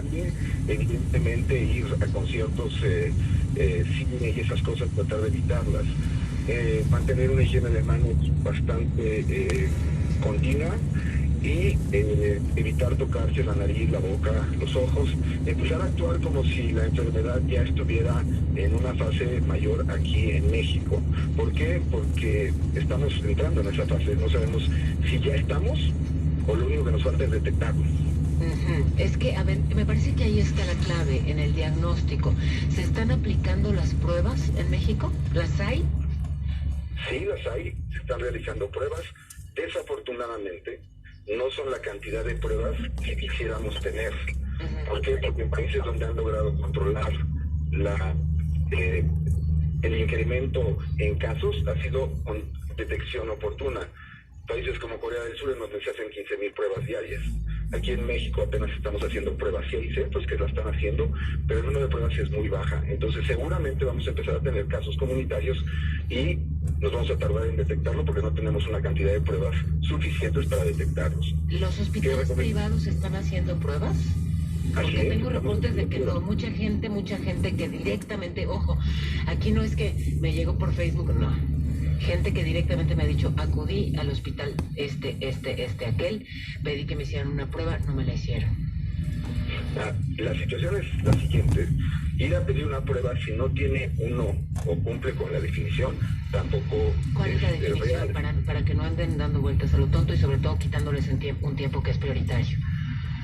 recomendable, evidentemente, ir a conciertos, cine y esas cosas, tratar de evitarlas. Mantener una higiene de manos bastante continua y evitar tocarse la nariz, la boca, los ojos, empezar a actuar como si la enfermedad ya estuviera en una fase mayor aquí en México. ¿Por qué? Porque estamos entrando en esa fase, no sabemos si ya estamos o lo único que nos falta es detectarlo. Es que, a ver, me parece que ahí está la clave en el diagnóstico. ¿Se están aplicando las pruebas en México? ¿Las hay? Sí, las hay, se están realizando pruebas. Desafortunadamente, no son la cantidad de pruebas que quisiéramos tener. ¿Por qué? Porque en países donde han logrado controlar el incremento en casos ha sido con detección oportuna. Países como Corea del Sur, en donde se hacen 15,000 pruebas diarias. Aquí en México apenas estamos haciendo pruebas, sí hay centros que la están haciendo, pero el número de pruebas es muy baja. Entonces seguramente vamos a empezar a tener casos comunitarios y nos vamos a tardar en detectarlo porque no tenemos una cantidad de pruebas suficientes para detectarlos. ¿Los hospitales privados están haciendo pruebas? Porque tengo reportes de que no, mucha gente que directamente, ojo, aquí no es que me llegó por Facebook, no. Gente que directamente me ha dicho, acudí al hospital aquel, pedí que me hicieran una prueba, no me la hicieron. La situación es la siguiente: ir a pedir una prueba si no tiene uno o cumple con la definición, tampoco. ¿Cuál es la definición? Para que no anden dando vueltas a lo tonto y sobre todo quitándoles un tiempo que es prioritario.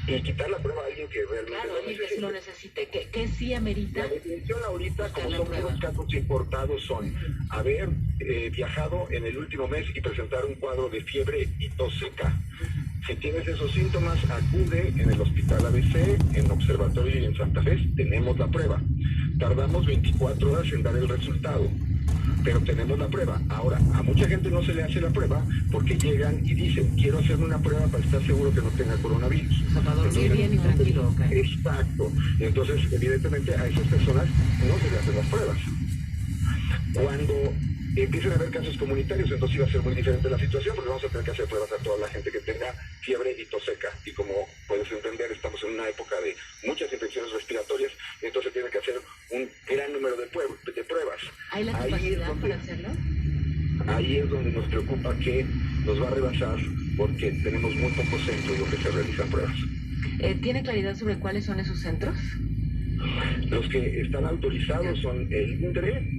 Y quitar la prueba a alguien que realmente alguien que sí lo necesite. ¿Qué sí amerita? La definición ahorita, como son puros casos importados, son haber viajado en el último mes y presentar un cuadro de fiebre y tos seca. Si tienes esos síntomas, acude en el Hospital ABC, en Observatorio y en Santa Fe, tenemos la prueba. Tardamos 24 horas en dar el resultado, pero tenemos la prueba. Ahora, a mucha gente no se le hace la prueba porque llegan y dicen, quiero hacerme una prueba para estar seguro que no tenga coronavirus. O sea, para dormir bien y tranquilo, okay. Exacto. Entonces, evidentemente, a esas personas no se le hacen las pruebas. Cuando empiecen a haber casos comunitarios, entonces iba a ser muy diferente la situación, porque vamos a tener que hacer pruebas a toda la gente que tenga fiebre y tos seca. Y como puedes entender, estamos en una época de muchas infecciones respiratorias, entonces tiene que hacer un gran número de pruebas. ¿Hay la capacidad para hacerlo? Ahí es donde nos preocupa que nos va a rebasar, porque tenemos muy pocos centros donde se realizan pruebas. ¿Tiene claridad sobre cuáles son esos centros? Los que están autorizados son el INDRE,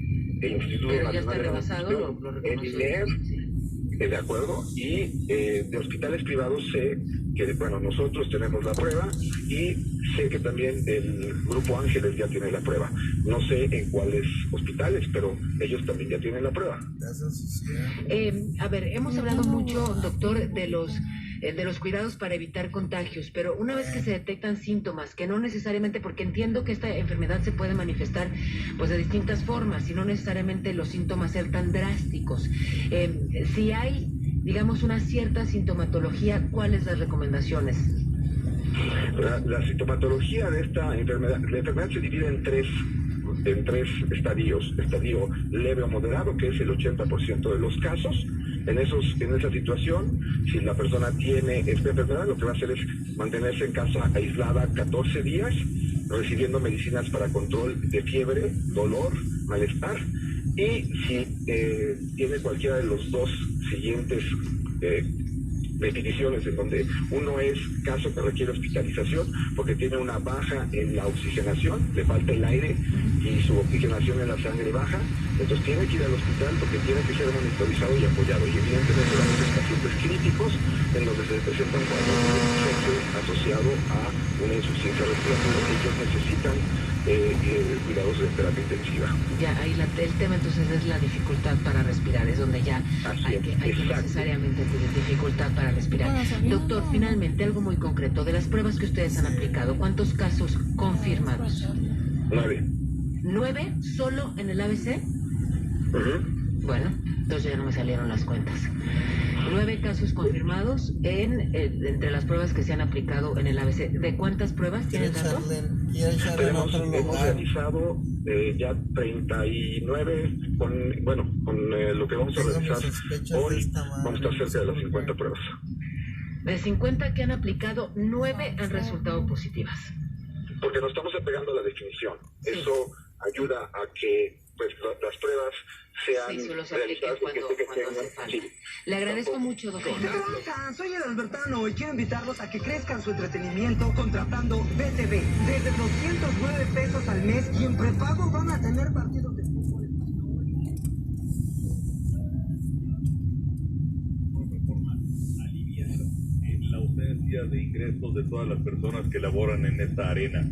el Instituto Pero Nacional ya está de rebasado, el INER, de acuerdo, y de hospitales privados sé que, bueno, nosotros tenemos la prueba y sé que también el Grupo Ángeles ya tiene la prueba. No sé en cuáles hospitales, pero ellos también ya tienen la prueba. A ver, hemos hablado mucho, doctor, de los cuidados para evitar contagios, pero una vez que se detectan síntomas, que no necesariamente, porque entiendo que esta enfermedad se puede manifestar pues de distintas formas, y no necesariamente los síntomas ser tan drásticos. Si hay, digamos, una cierta sintomatología, ¿cuáles las recomendaciones? La sintomatología de esta enfermedad, la enfermedad se divide en tres estadios: estadio leve o moderado, que es el 80% de los casos. En esa situación, si la persona tiene esta enfermedad, lo que va a hacer es mantenerse en casa aislada 14 días, recibiendo medicinas para control de fiebre, dolor, malestar. Y si tiene cualquiera de los dos siguientes definiciones, en donde uno es caso que requiere hospitalización porque tiene una baja en la oxigenación, le falta el aire y su oxigenación en la sangre baja, entonces tiene que ir al hospital porque tiene que ser monitorizado y apoyado. Y evidentemente van a ser pacientes críticos en donde se presentan cuadros de asociado a una insuficiencia respiratoria, que ellos necesitan cuidados de terapia intensiva. Ya, ahí el tema entonces es la dificultad para respirar, es donde ya hay que necesariamente tener dificultad para respirar. Doctor, finalmente, algo muy concreto, de las pruebas que ustedes han aplicado, ¿cuántos casos confirmados? 9. ¿9 solo en el ABC? Bueno, entonces ya no me salieron las cuentas. 9 casos confirmados entre las pruebas que se han aplicado en el ABC. ¿De cuántas pruebas tienen datos? Hemos realizado ya 39 con lo que vamos a realizar hoy. Vamos a estar cerca de las 50 pruebas. De 50 que han aplicado, 9 han resultado positivas. porque nos estamos apegando a la definición. Eso ayuda a que pues las pruebas sean solo se apliquen cuando hace falta. Sí. Le agradezco mucho, doctor. Soy el Albertano y quiero invitarlos a que crezcan su entretenimiento contratando BTV. Desde 209 pesos al mes y en prepago van a tener partidos de fútbol. Aliviar en la ausencia de ingresos de todas las personas que laboran en esta arena.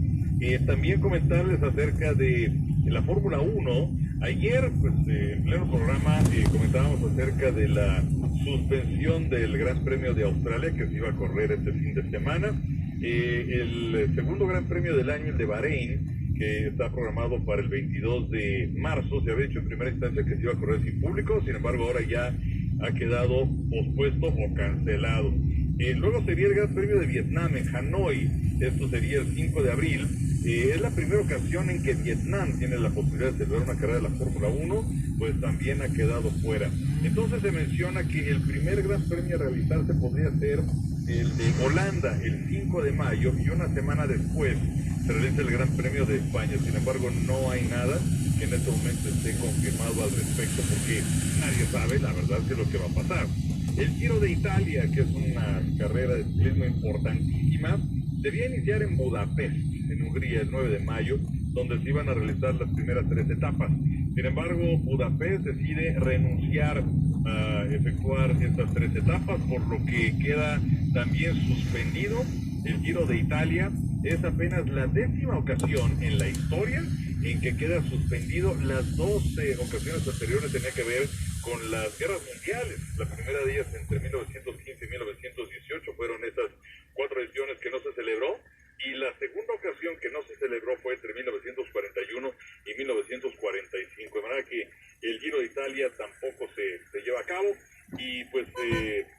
También comentarles acerca de la Fórmula 1. Ayer, pues, en pleno programa, comentábamos acerca de la suspensión del Gran Premio de Australia que se iba a correr este fin de semana. El segundo Gran Premio del año, el de Bahrein, que está programado para el 22 de marzo, se había dicho en primera instancia que se iba a correr sin público, sin embargo ahora ya ha quedado pospuesto o cancelado. Luego sería el Gran Premio de Vietnam en Hanoi, esto sería el 5 de abril. Es la primera ocasión en que Vietnam tiene la posibilidad de celebrar una carrera de la Fórmula 1, pues también ha quedado fuera. Entonces se menciona que el primer Gran Premio a realizarse podría ser el de Holanda, el 5 de mayo, y una semana después se realiza el Gran Premio de España. Sin embargo, no hay nada que en este momento esté confirmado al respecto, porque nadie sabe la verdad qué es lo que va a pasar. El Giro de Italia, que es una carrera de ciclismo importantísima, debía iniciar en Budapest, en Hungría, el 9 de mayo, donde se iban a realizar las primeras 3 etapas. Sin embargo, Budapest decide renunciar a efectuar estas 3 etapas, por lo que queda también suspendido el Giro de Italia. Es apenas la 10ª ocasión en la historia en que queda suspendido. Las 12 ocasiones anteriores tenía que ver con las guerras mundiales. La primera de ellas entre 1915 y 1918 fueron esas 4 ediciones que no se celebró, y la segunda ocasión que no se celebró fue entre 1941 y 1945, de manera que el Giro de Italia tampoco se lleva a cabo, y pues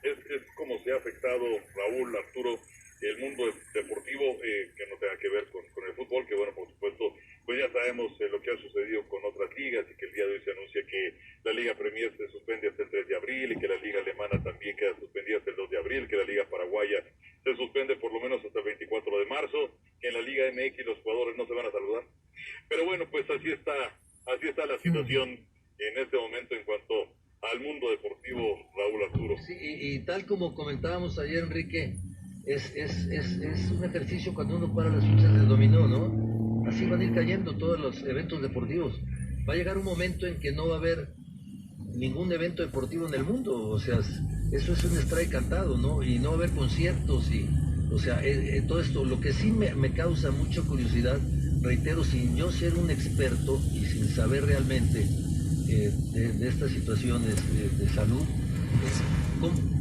es como se ha afectado, Raúl, Arturo, el mundo deportivo que no tenga que ver con el fútbol, que bueno, por supuesto, pues ya sabemos lo que ha sucedido con otras ligas, y que el día de hoy se anuncia que la Liga Premier se suspende hasta el 3 de abril, y que la Liga Alemana también queda suspendida hasta el 2 de abril, que la Liga Paraguaya se suspende por lo menos hasta el 24 de marzo, que en la Liga MX los jugadores no se van a saludar. Pero bueno, pues así está la situación en este momento en cuanto al mundo deportivo, Raúl, Arturo. Sí, y tal como comentábamos ayer, Enrique, es un ejercicio cuando uno para las fichas de dominó, ¿no? Así van a ir cayendo todos los eventos deportivos. Va a llegar un momento en que no va a haber ningún evento deportivo en el mundo, o sea, eso es un strike cantado, ¿no? Y no va a haber conciertos, y, o sea, todo esto. Lo que sí me causa mucha curiosidad, reitero, sin yo ser un experto y sin saber realmente de estas situaciones de salud,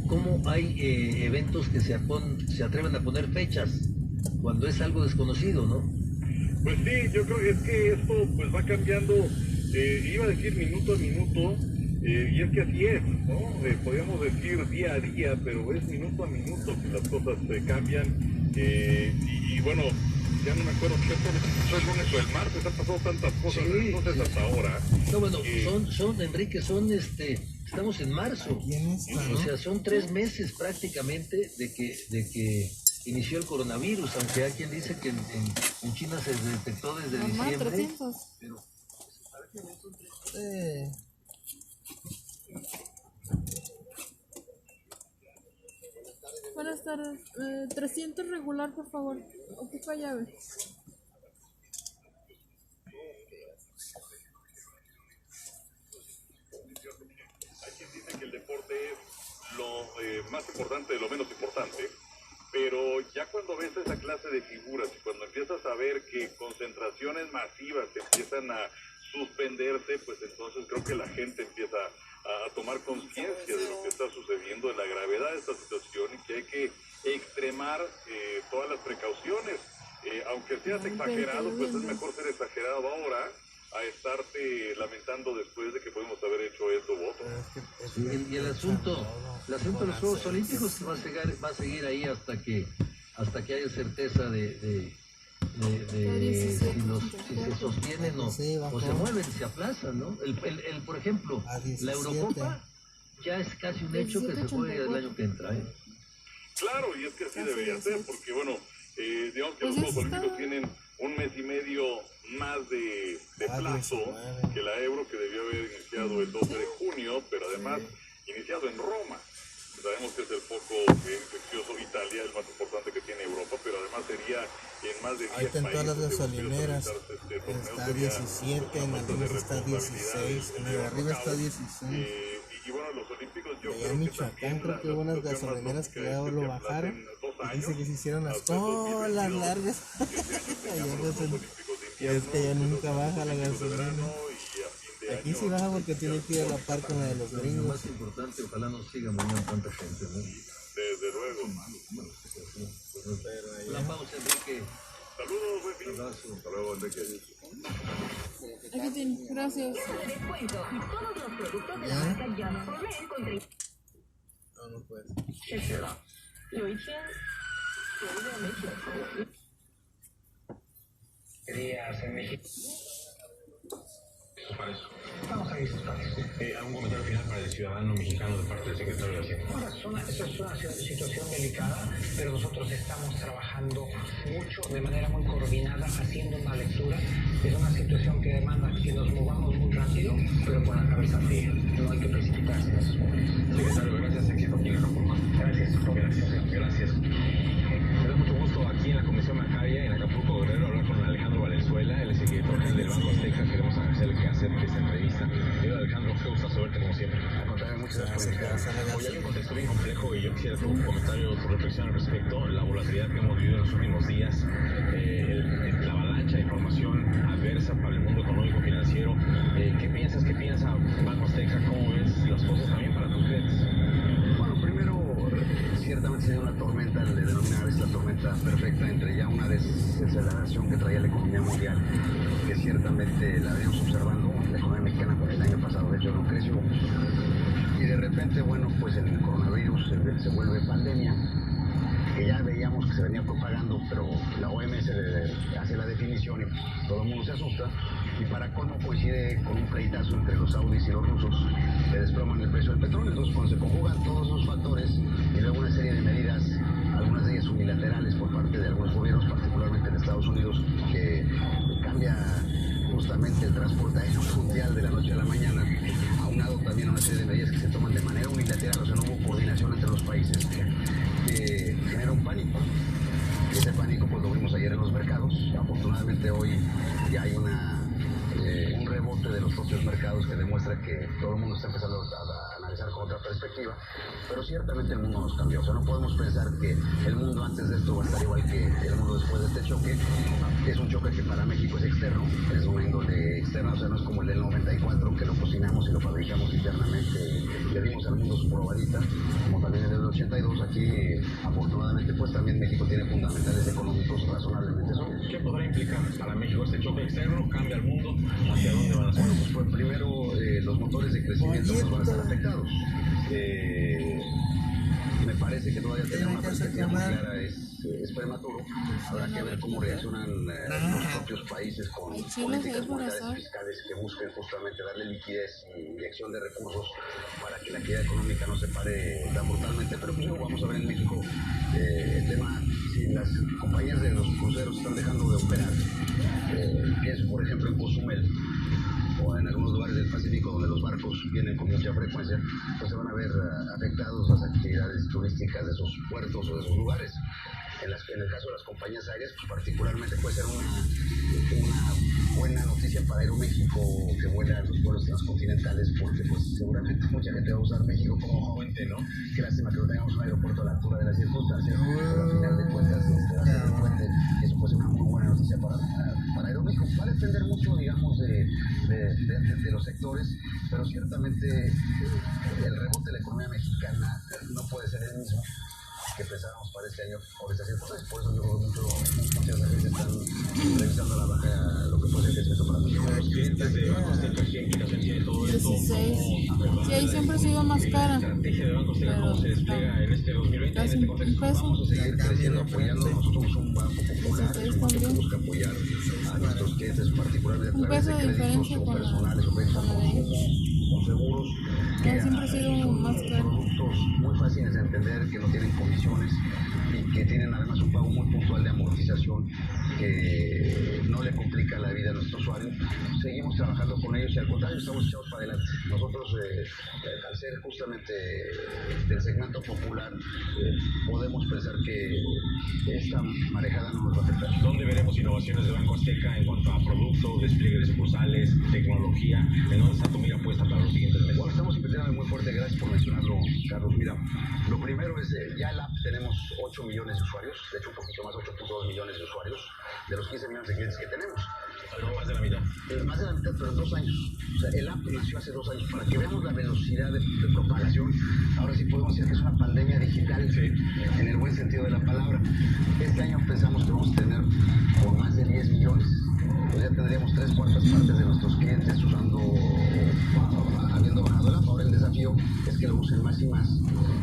¿cómo hay eventos que se atreven a poner fechas cuando es algo desconocido, ¿no? Pues sí, yo creo que es que esto pues va cambiando, iba a decir minuto a minuto, y es que así es, ¿no? Podríamos decir día a día, pero es minuto a minuto que las cosas cambian, y bueno, ya no me acuerdo qué fue el lunes o el martes, han pasado tantas cosas, sí, entonces hasta ahora. No, bueno, Enrique, estamos en marzo, o sea, son 3 meses prácticamente de que inició el coronavirus, aunque hay quien dice que en China se detectó desde diciembre. 300. Pero Buenas tardes. 300 regular, por favor. Ocupa llave. Hay quien dice que el deporte es lo más importante de lo menos importante, pero ya cuando ves esa clase de figuras y cuando empiezas a ver que concentraciones masivas empiezan a suspenderse, pues entonces creo que la gente empieza a tomar conciencia de lo que está sucediendo, de la gravedad de esta situación, y que hay que extremar todas las precauciones. Aunque seas exagerado, pues es mejor ser exagerado ahora a estarte lamentando después de que podemos haber hecho esto u otro. Y el asunto de los Juegos Olímpicos va a seguir ahí hasta que haya certeza de si se sostienen o se mueven, se aplazan, ¿no? Por ejemplo, la Eurocopa ya es casi un hecho que se juegue el año que entra, Claro, y es que así debería ser, porque bueno, digamos que los Juegos Olímpicos tienen un mes y medio más de plazo que la Euro, que debió haber iniciado el 12 de junio, pero además iniciado en Roma. Sabemos que es el foco infeccioso Italia, el más importante que tiene Europa, pero además sería en más de 10 países. Ahí están todas las gasolineras. Está 17, en algunos está 16, en el de arriba está 16. Y bueno, los olímpicos yo allá en Michoacán creo que hubo unas gasolineras que ya lo bajaron. Y dice que se hicieron las colas largas. Y es que ya nunca baja la gasolina. Aquí sí baja porque tiene que ir a la par con la de los gringos. Lo más importante, ojalá no siga muriendo tanta gente, ¿no? Desde luego. La pausa, Enrique. Saludos, buen fin. Hasta luego, Enrique. Aquí tiene, gracias. ¿Ya? No puedes. Querías en México. Para eso. Estamos ahí, para ¿Algún comentario final para el ciudadano mexicano de parte del secretario de Hacienda? Esa es una situación delicada, pero nosotros estamos trabajando mucho, de manera muy coordinada, haciendo una lectura. Es una situación que demanda que nos movamos muy rápido, pero con la cabeza fría. No hay que precipitarse en esos momentos. Secretario, gracias. Éxito aquí en la Reforma. Gracias. Me da mucho gusto aquí en la Comisión Bancaria, en Acapulco, Guerrero, hablar con Alejandro Valenzuela, el secretario general del Banco Azteca. Queremos agradecerle que acepte esta entrevista. Alejandro, qué gusto verte como siempre. Muchas gracias. Hoy hay un contexto bien complejo y yo quisiera tu comentario, tu reflexión al respecto. La volatilidad que hemos vivido en los últimos días, la avalancha de información adversa para el mundo económico financiero. ¿Qué piensa Banco Azteca? ¿Cómo ves las cosas también para tus clientes? Bueno, primero, ciertamente se dio una tormenta, le denominaba esta tormenta perfecta, entre ya una desaceleración que traía la economía mundial, que ciertamente la veníamos observando, la economía mexicana el año pasado, de hecho no creció, y de repente, bueno, pues el coronavirus se vuelve pandemia, que ya veíamos que se venía propagando, pero la OMS hace la definición y todo el mundo se asusta, y para colmo coincide con un pleitazo entre los saudíes y los rusos que desploman el precio del petróleo. Entonces, cuando se conjugan todos esos factores y luego una serie de medidas, algunas de ellas unilaterales por parte de algunos gobiernos, particularmente en Estados Unidos, que cambia justamente el transporte aéreo mundial de la noche a la mañana, aunado también a una serie de medidas que se toman de manera unilateral, o sea, no hubo coordinación entre los países, que genera un pánico. Y ese pánico pues lo vimos ayer en los mercados. Afortunadamente hoy ya hay un rebote de los propios mercados que demuestra que todo el mundo está empezando a analizar con otra perspectiva, pero ciertamente el mundo nos cambió. O sea, no podemos pensar que el mundo antes de esto va a estar igual que el mundo después de este choque. Es un choque que para México es externo, es una índole externa, o sea, no es como el del 94 que lo cocinamos y lo fabricamos internamente, le dimos al mundo su probadita, como también el del 82. Aquí afortunadamente pues también México tiene fundamentales económicos razonablemente sólidos. ¿Qué podrá implicar para México este choque externo? ¿Cambia el mundo? ¿Hacia dónde van a ser? Bueno, pues primero los motores de crecimiento pues, van a estar afectados. Me parece que todavía tener una perspectiva muy clara es prematuro. Habrá que ver cómo reaccionan los propios países con políticas monetarias fiscales que busquen justamente darle liquidez y inyección de recursos para que la actividad económica no se pare tan brutalmente. Pero pues luego vamos a ver en México el tema, si las compañías de los cruceros están dejando de operar. Pienso por ejemplo en Cozumel o en algunos lugares del Pacífico donde los barcos vienen con mucha frecuencia, pues se van a ver afectados las actividades turísticas de esos puertos o de esos lugares. En el caso de las compañías aéreas, pues particularmente puede ser una buena noticia para Aeroméxico que vuela en los vuelos transcontinentales, porque pues seguramente mucha gente va a usar México como puente, ¿no? Qué lástima que no tengamos un aeropuerto a la altura de las circunstancias, pero al final de cuentas va a ser un puente, y eso puede ser una muy buena noticia para Aeroméxico. Va a depender mucho, digamos, de los sectores, pero ciertamente el rebote de la economía mexicana no puede ser el mismo que pensábamos para este año por estas circunstancias. Por eso yo creo que muchas agencias están revisando a la baja lo que puede ser crecimiento para México. Los clientes de Banco Azteca, ¿qué implicación tiene todo esto? 16. Sí, ahí siempre ha sido más cara. La estrategia de Banco Azteca, ¿cómo se despliega en este 2020, en este contexto? Vamos a seguir creciendo, apoyando. Nosotros somos un banco popular, es un banco que busca apoyar a nuestros clientes, particularmente a través de créditos o personales o ventas con seguros, que siempre ha sido más caro. Productos muy fáciles de entender, que no tienen comisiones y que tienen además un pago muy puntual de amortización que no le complica la vida a nuestro usuario. Seguimos trabajando con ellos y al contrario estamos echados para adelante. Nosotros, al ser justamente del segmento popular, podemos pensar que esta marejada no nos va a afectar. ¿Dónde veremos innovaciones de Banco Azteca en cuanto a producto, despliegue de sucursales, tecnología? ¿En dónde está tu mira puesta para los siguientes meses? Bueno, estamos invirtiendo muy fuerte, gracias por mencionarlo, Carlos. Mira, lo primero es, ya en la app tenemos 8 millones de usuarios, de hecho un poquito más, 8.2 millones de usuarios, de los 15 millones de clientes que tenemos. Pero más de la mitad. Más de la mitad, pero en 2 años. O sea, el app nació hace 2 años. Para que veamos la velocidad de propagación, ahora sí podemos decir que es una pandemia digital, sí, en el buen sentido de la palabra. Este año pensamos que vamos a tener por más de 10 millones. Pues ya tendríamos 3/4 de nuestros clientes usando, habiendo bajado el app. Ahora el desafío es que lo usen más y más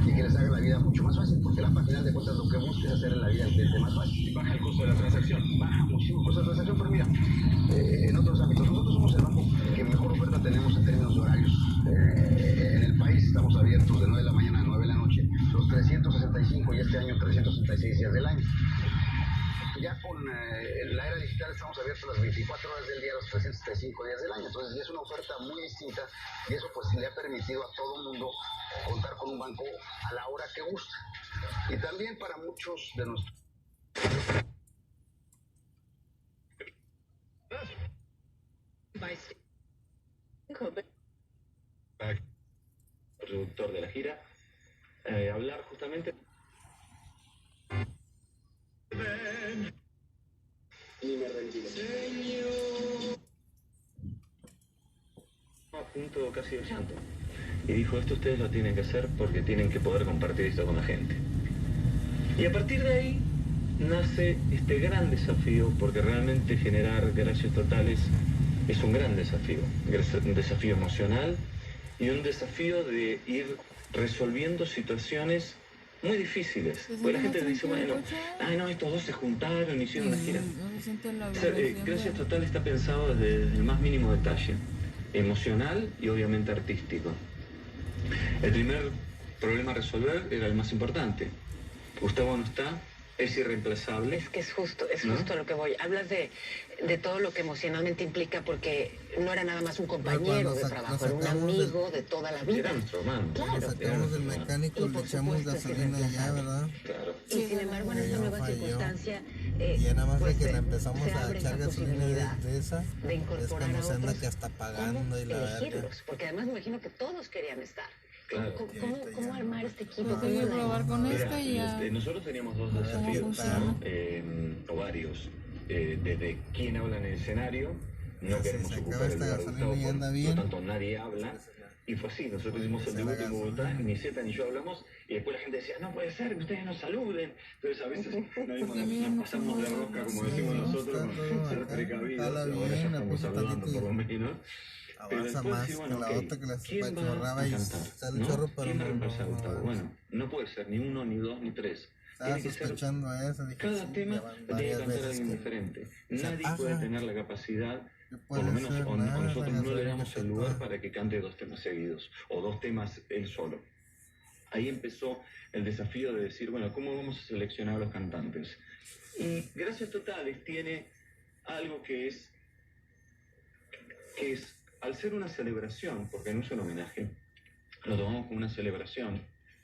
y que les haga la vida mucho más fácil, porque el app, a final de cuentas, lo que busca es hacer la vida del cliente más fácil. Y baja el costo de la transacción. Baja muchísimo el costo de la transacción, pero mira, en otros ámbitos, nosotros somos el banco que mejor oferta tenemos en términos de horarios. En el país estamos abiertos de 9 de la mañana a 9 de la noche, los 365 y este año 366 días del año. Ya con la era digital estamos abiertos las 24 horas del día, los 365 días del año. Entonces ya es una oferta muy distinta y eso pues le ha permitido a todo el mundo contar con un banco a la hora que gusta. Y también para muchos de nuestros... Productor de la gira, hablar justamente y me retiro. A punto casi de llanto y dijo: esto ustedes lo tienen que hacer porque tienen que poder compartir esto con la gente. Y a partir de ahí nace este gran desafío, porque realmente generar gracias totales es un gran desafío, un desafío emocional y un desafío de ir resolviendo situaciones muy difíciles. Porque la gente dice, bueno, no, estos dos se juntaron, hicieron una gira. Gracias Total está pensado desde el más mínimo detalle, emocional y obviamente artístico. El primer problema a resolver era el más importante. Gustavo no está, es irreemplazable. Es que es justo lo que voy. Hablas de todo lo que emocionalmente implica, porque no era nada más un compañero de trabajo, era un amigo de toda la vida. Era nuestro hermano. Claro. Lo sacamos del mecánico, le echamos gasolina allá, ¿verdad? Claro. Y sin embargo, en esta nueva circunstancia, y ya nada más pues, de que le empezamos a abre echar esa gasolina posibilidad de esa, de incorporar es a cuando se anda otros. que hasta pagando y la verga. Elegirlos, porque además me imagino que todos querían estar. Claro. ¿Cómo armar este equipo? Hay que probar con esta y ya. Nosotros teníamos dos desafíos, ¿no? O varios. Desde quién habla en el escenario, no queremos ocupar el lugar de Gustavo, por lo tanto nadie habla. Y fue así, nosotros hicimos el debut en Bogotá, ni Zeta ni yo hablamos, y después la gente decía, no puede ser que ustedes nos saluden. Entonces a veces nos pasamos de rosca, como decimos nosotros, con ser precavidos, ahora ya estamos saludando por lo menos. Pero Avanza después más sí, que bueno, la otra que la ¿quién va chorraba a y cantar? sale ¿No? chorro, pero ¿Quién va a no, reemplazar a no, Gustavo? no. Bueno, no puede ser ni uno, ni dos, ni tres. Estaba Tiene que ser sospechando eso, dije, cada sí, tema ya van tiene que varias cantar veces alguien que- diferente. o sea, Nadie puede ajá. tener la capacidad, No por puede lo menos ser o nada, nosotros no le gasolina damos que el lugar toda. para que cante dos temas seguidos o dos temas él solo. Ahí empezó el desafío de decir, bueno, ¿cómo vamos a seleccionar a los cantantes? Y Gracias Totales tiene algo que es, al ser una celebración, porque no es un homenaje, lo tomamos como una celebración,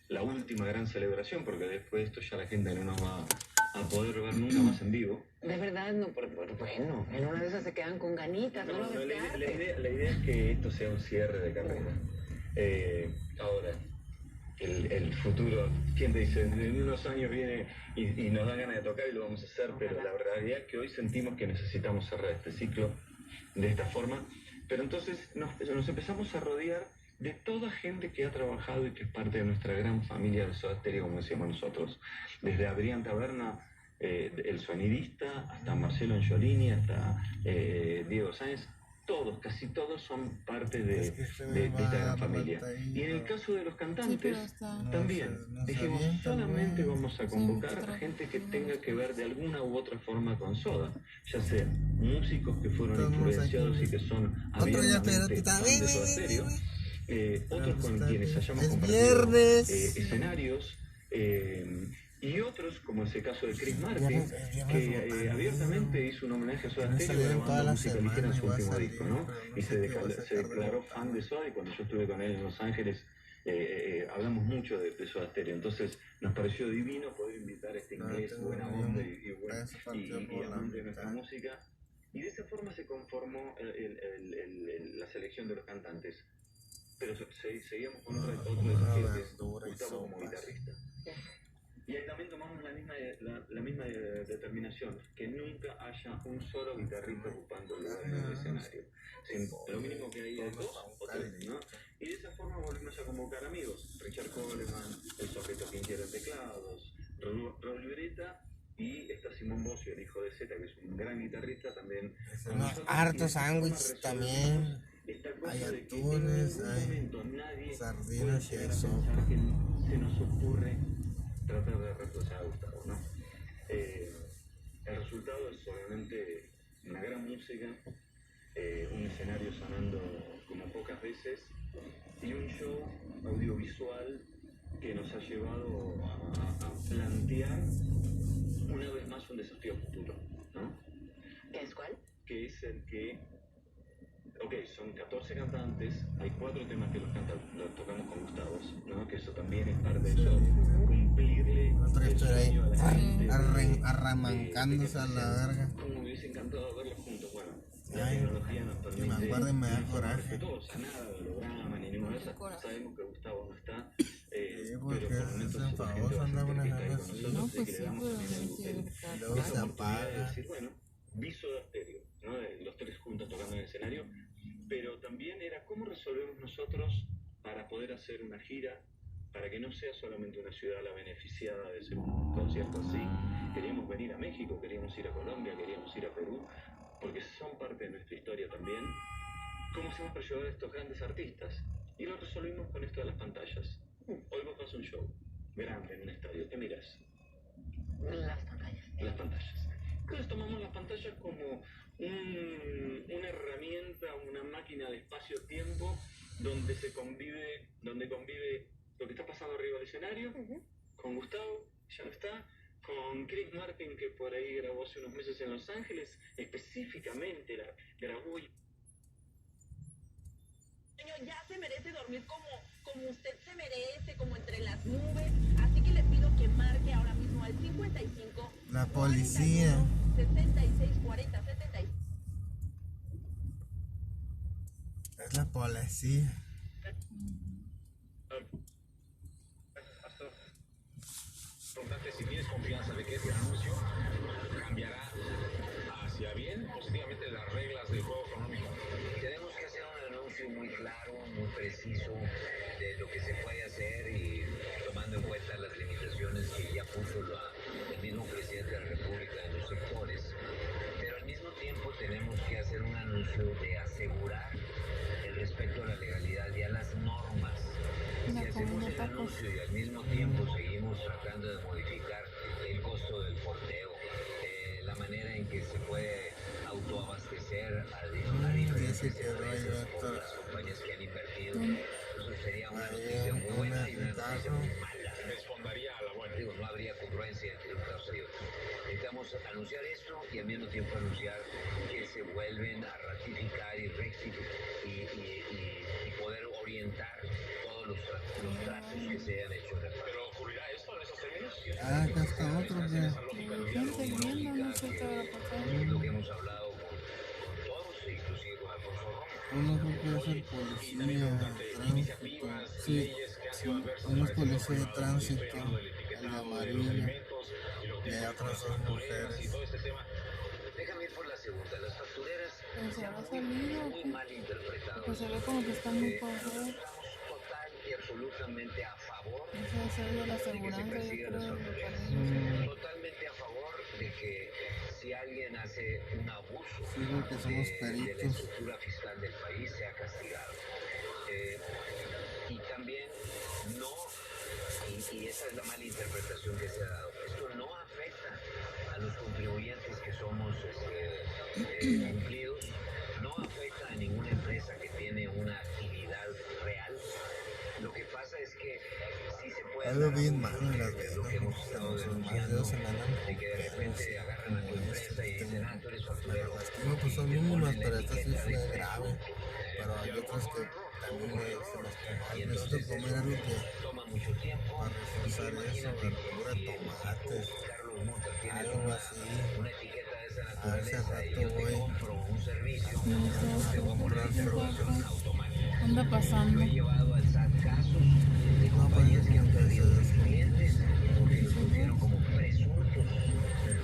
la última gran celebración, porque después de esto ya la gente no nos va a poder ver nunca más en vivo. De verdad, no, bueno, en una de esas se quedan con ganitas, ¿no? La idea es que esto sea un cierre de carrera. Ahora, el futuro, ¿quién te dice? En unos años viene y nos dan ganas de tocar y lo vamos a hacer, pero la realidad es que hoy sentimos que necesitamos cerrar este ciclo de esta forma. Pero entonces nos empezamos a rodear de toda gente que ha trabajado y que es parte de nuestra gran familia de Soda Stereo, como decíamos nosotros. Desde Adrián Taberna, el sonidista, hasta Marcelo Angiolini, hasta Diego Sáenz, todos, casi todos son parte de esta gran familia. Y en el caso de los cantantes, también dijimos, solamente vamos a convocar a gente que tenga que ver de alguna u otra forma con Soda, ya sea músicos que fueron influenciados y que son abiertamente fans de Soda Stereo, otros con quienes hayamos compartido escenarios, Y otros, como ese caso de Chris Martin, que abiertamente hizo un homenaje a Soda Stereo grabando música ligera en su último disco, ¿no? Y se declaró fan de Soda, y cuando yo estuve con él en Los Ángeles, hablamos mucho de Soda Stereo. Entonces nos pareció divino poder invitar a este inglés buena onda y amante de nuestra música. Y de esa forma se conformó la selección de los cantantes. Pero seguíamos con otro desafío, que es Gustavo como guitarrista. Y ahí también tomamos la misma determinación, que nunca haya un solo guitarrista ocupando el lugar en el escenario. Lo mínimo que hay es 2 o 3, ¿no? Y de esa forma volvimos a convocar amigos. Richard Coleman, el Sojeto Quintiero en teclados, Raúl Libreta, y está Simón Bossio, el hijo de Zeta, que es un gran guitarrista también. Hartos sándwiches también. Hay atunes, hay sardinas y eso. Se nos ocurre tratar de reemplazar a Gustavo, ¿no? El resultado es obviamente una gran música, un escenario sonando como pocas veces y un show audiovisual que nos ha llevado a plantear una vez más un desafío futuro, ¿no? ¿Qué es cuál? Que es el que, son 14 cantantes, hay 4 temas que los tocamos con Gustavo, ¿no? Que eso también es parte del show, cumplirle el sueño a la gente, arramancándose a la verga. Como me hubiese encantado verlos juntos. Bueno, la Ay, tecnología nos permite, que me acuerdo y me da coraje. todos, nada de holograma ni ninguna de esas. Sabemos que Gustavo no está, porque pero por momentos es enfadoso andar manejando así. No, pues sí, pero no sé. Luego se apaga. decir, bueno, vi Soda Stereo, ¿no? Los 3 juntos tocando en el escenario, pero también era cómo resolvemos nosotros para poder hacer una gira, para que no sea solamente una ciudad la beneficiada de hacer un concierto así. Queríamos venir a México, queríamos ir a Colombia, queríamos ir a Perú, porque son parte de nuestra historia también. ¿Cómo hacemos para llevar a estos grandes artistas? Y lo resolvimos con esto de las pantallas. Hoy vos vas a un show grande en un estadio, ¿qué mirás? Las pantallas. Las pantallas. Entonces tomamos las pantallas como una herramienta, una máquina de espacio-tiempo donde convive lo que está pasando arriba del escenario, con Gustavo, ya no está, con Chris Martin, que por ahí grabó hace unos meses en Los Ángeles, específicamente la grabó y... Ya se merece dormir como usted se merece, como entre las nubes, así que le pido que marque ahora mismo al 55 La policía 66 40 76. es la policía. Si tienes confianza de que este anuncio cambiará hacia bien, positivamente, las reglas del juego económico. Tenemos que hacer un anuncio muy claro, muy preciso de lo que se puede hacer y tomando en cuenta las limitaciones que ya puso el mismo presidente de la República en los sectores. Pero al mismo tiempo tenemos que hacer un anuncio de asegurar el respeto a la legalidad y a las normas. Si hacemos el anuncio y al mismo tiempo seguimos tratando de modificar el costo del porteo, la manera en que se puede autoabastecer a diferentes empresas o las compañías que han invertido, eso sería una noticia muy buena y una noticia muy mala. Respondería a la buena. Digo, no habría congruencia entre unos y otros. Necesitamos anunciar esto y al mismo tiempo anunciar que se vuelven a ratificar y poder orientar todos los tratos que se hayan hecho. ¿Pero ocurrirá esto en esos términos? Acá está otro que... Es lo que hemos hablado con todos, inclusive con Alfonso Romo. Uno creo que es el policía de tránsito. Sí, uno es policía de tránsito, el amarillo, y hay otras 2 mujeres. Déjame ir por la segunda. Las factureras se va a salir, muy mal interpretadas. pues se ve como que está muy pausado. Total y absolutamente a favor Eso sería la aseguranza, yo creo. Totalmente a favor de que si alguien hace un abuso que somos de la peritos. estructura fiscal del país sea castigado. Y también no, y esa es la mala interpretación que se ha dado, esto no afecta a los contribuyentes que somos cumplidos, no afecta a ninguna empresa que tiene una actividad real. Lo que pasa es que sí se puede algo bien malo en las venas, los más dedos se me andan y que de repente agarran a tu empresa y dicen, ah, tú eres me facturero. las lastimo, pues son mínimas, pero esta sí fue grave. Pero hay otras que también se las toman. Necesito comer algo que Toma mucho tiempo. para reforzar eso, verdura, tomates, Carlos Mutter tiene algo así. una etiqueta de esa A ver si al naturaleza y rato yo te voy. compro un servicio, No sé, te voy a poner interrogación ¿qué automática. anda pasando? Yo he llevado al SAT casos de compañías que han perdido sus clientes porque los pusieron como presuntos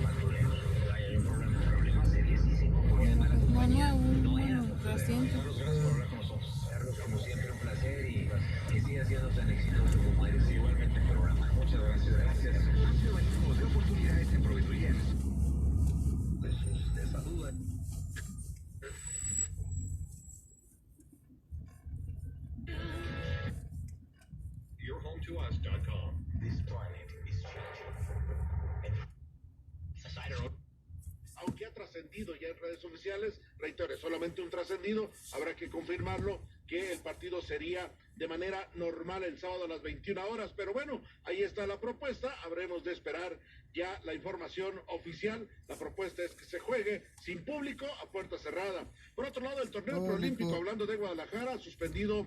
factureros. Hay un problema seriosísimo porque además la compañía no era reciente. Carlos, gracias por hablar con nosotros. Carlos, como siempre, un placer y que siga siendo tan exitoso como eres. Igualmente el programa. Muchas gracias. Gracias. Amplio abanico de oportunidades en Proveeduría. De salud. YourHomeToUs.com. This planet is changing. Aunque ha trascendido ya en redes oficiales, reitero, es solamente un trascendido, habrá que confirmarlo, que el partido sería de manera normal el sábado a las 21 horas, pero bueno, ahí está la propuesta, habremos de esperar ya la información oficial. La propuesta es que se juegue sin público, a puerta cerrada. Por otro lado, el torneo preolímpico, hablando de Guadalajara, suspendido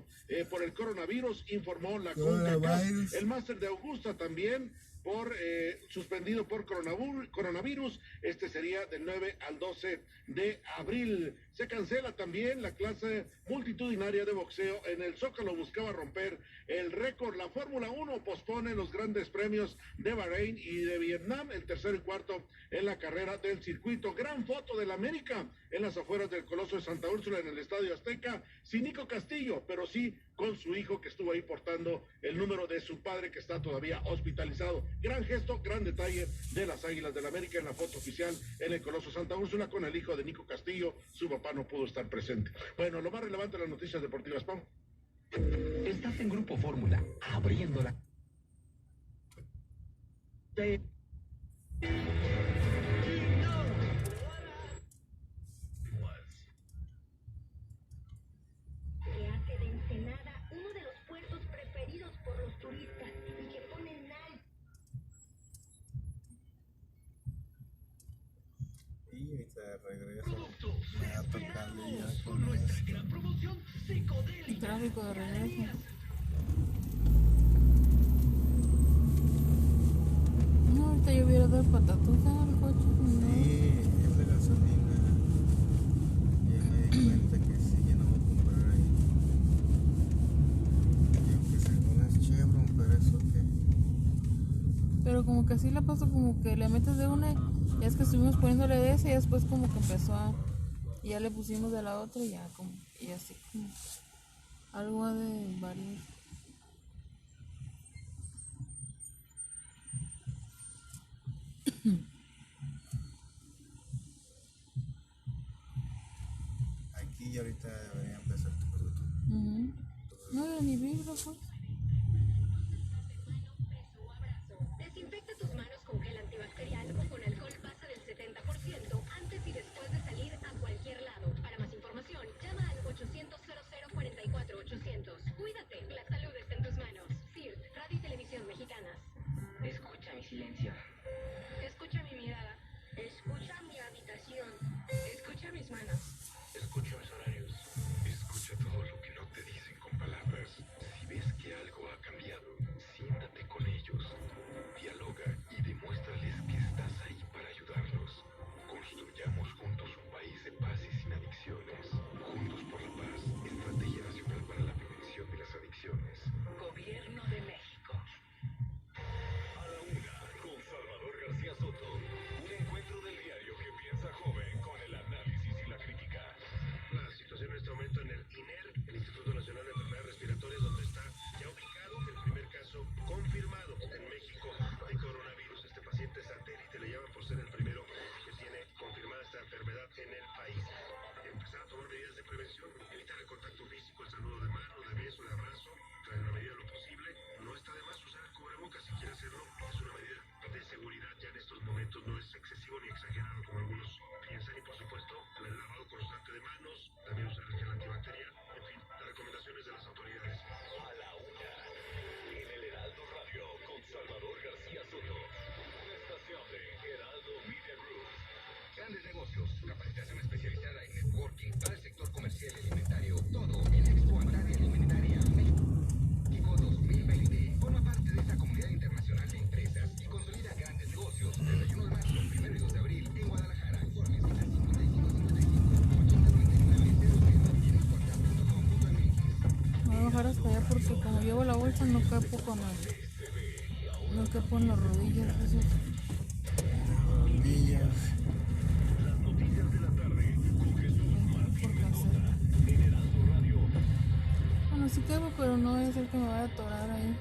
por el coronavirus, informó la CONCACAF. El máster de Augusta también suspendido por coronavirus. Este sería del 9 al 12 de abril. Se cancela también la clase multitudinaria de boxeo en el Zócalo. Buscaba romper el récord. La Fórmula 1 pospone los grandes premios de Bahrein y de Vietnam, el tercero y cuarto en la carrera del circuito. Gran foto del América en las afueras del Coloso de Santa Úrsula en el Estadio Azteca, sin Nico Castillo, pero sí con su hijo, que estuvo ahí portando el número de su padre, que está todavía hospitalizado. Gran gesto, gran detalle de las Águilas del América en la foto oficial en el Coloso Santa Úrsula con el hijo de Nico Castillo. Su papá no pudo estar presente. Bueno, lo más relevante de las noticias deportivas, Pam. Estás en Grupo Fórmula, abriendo la... Que hace de Ensenada uno de los puertos preferidos por los turistas y que pone en alto. Y ahorita regreso. Me va a tocar ya con esto. El tráfico de regreso. No, ahorita yo hubiera dado patatusa al coche. Sí, es de gasolina. Ya me di cuenta que sí, ya no voy a comprar ahí. Digo que según es Chevron, pero eso que... Pero como que así la paso, como que le metes de una, ya es que estuvimos poniéndole de esa y después como que empezó a... Y ya le pusimos de la otra y ya como... Y así como... Algo ha de variar. Aquí ya ahorita debería empezar tu producto. No, ya ni vibra, pues. Desinfecta tus manos con gel antibacterial o con alcohol pasa del 70% antes y después de salir a cualquier lado. Para más información, llama al 800-0044-800. Cuídate, la salud está en tus manos. CIRT, Radio y Televisión Mexicanas. Escucha mi silencio. Escucha mi mirada. Escucha mi habitación. Escucha mis manos. Escucha mis horarios. Escucha todo lo que no te dicen con palabras. Si ves que algo ha cambiado, siéntate con ellos. Dialoga y demuéstrales que estás ahí para ayudarlos. Construyamos juntos un país de paz y sin adicciones. Juntos por la paz. Estrategia Nacional para la Prevención de las Adicciones. voy a bajar hasta allá porque como llevo la bolsa no quepo con no quepo en las rodillas. Eso. Rodillas. Bueno, sí quepo, pero no es el que me vaya a atorar ahí.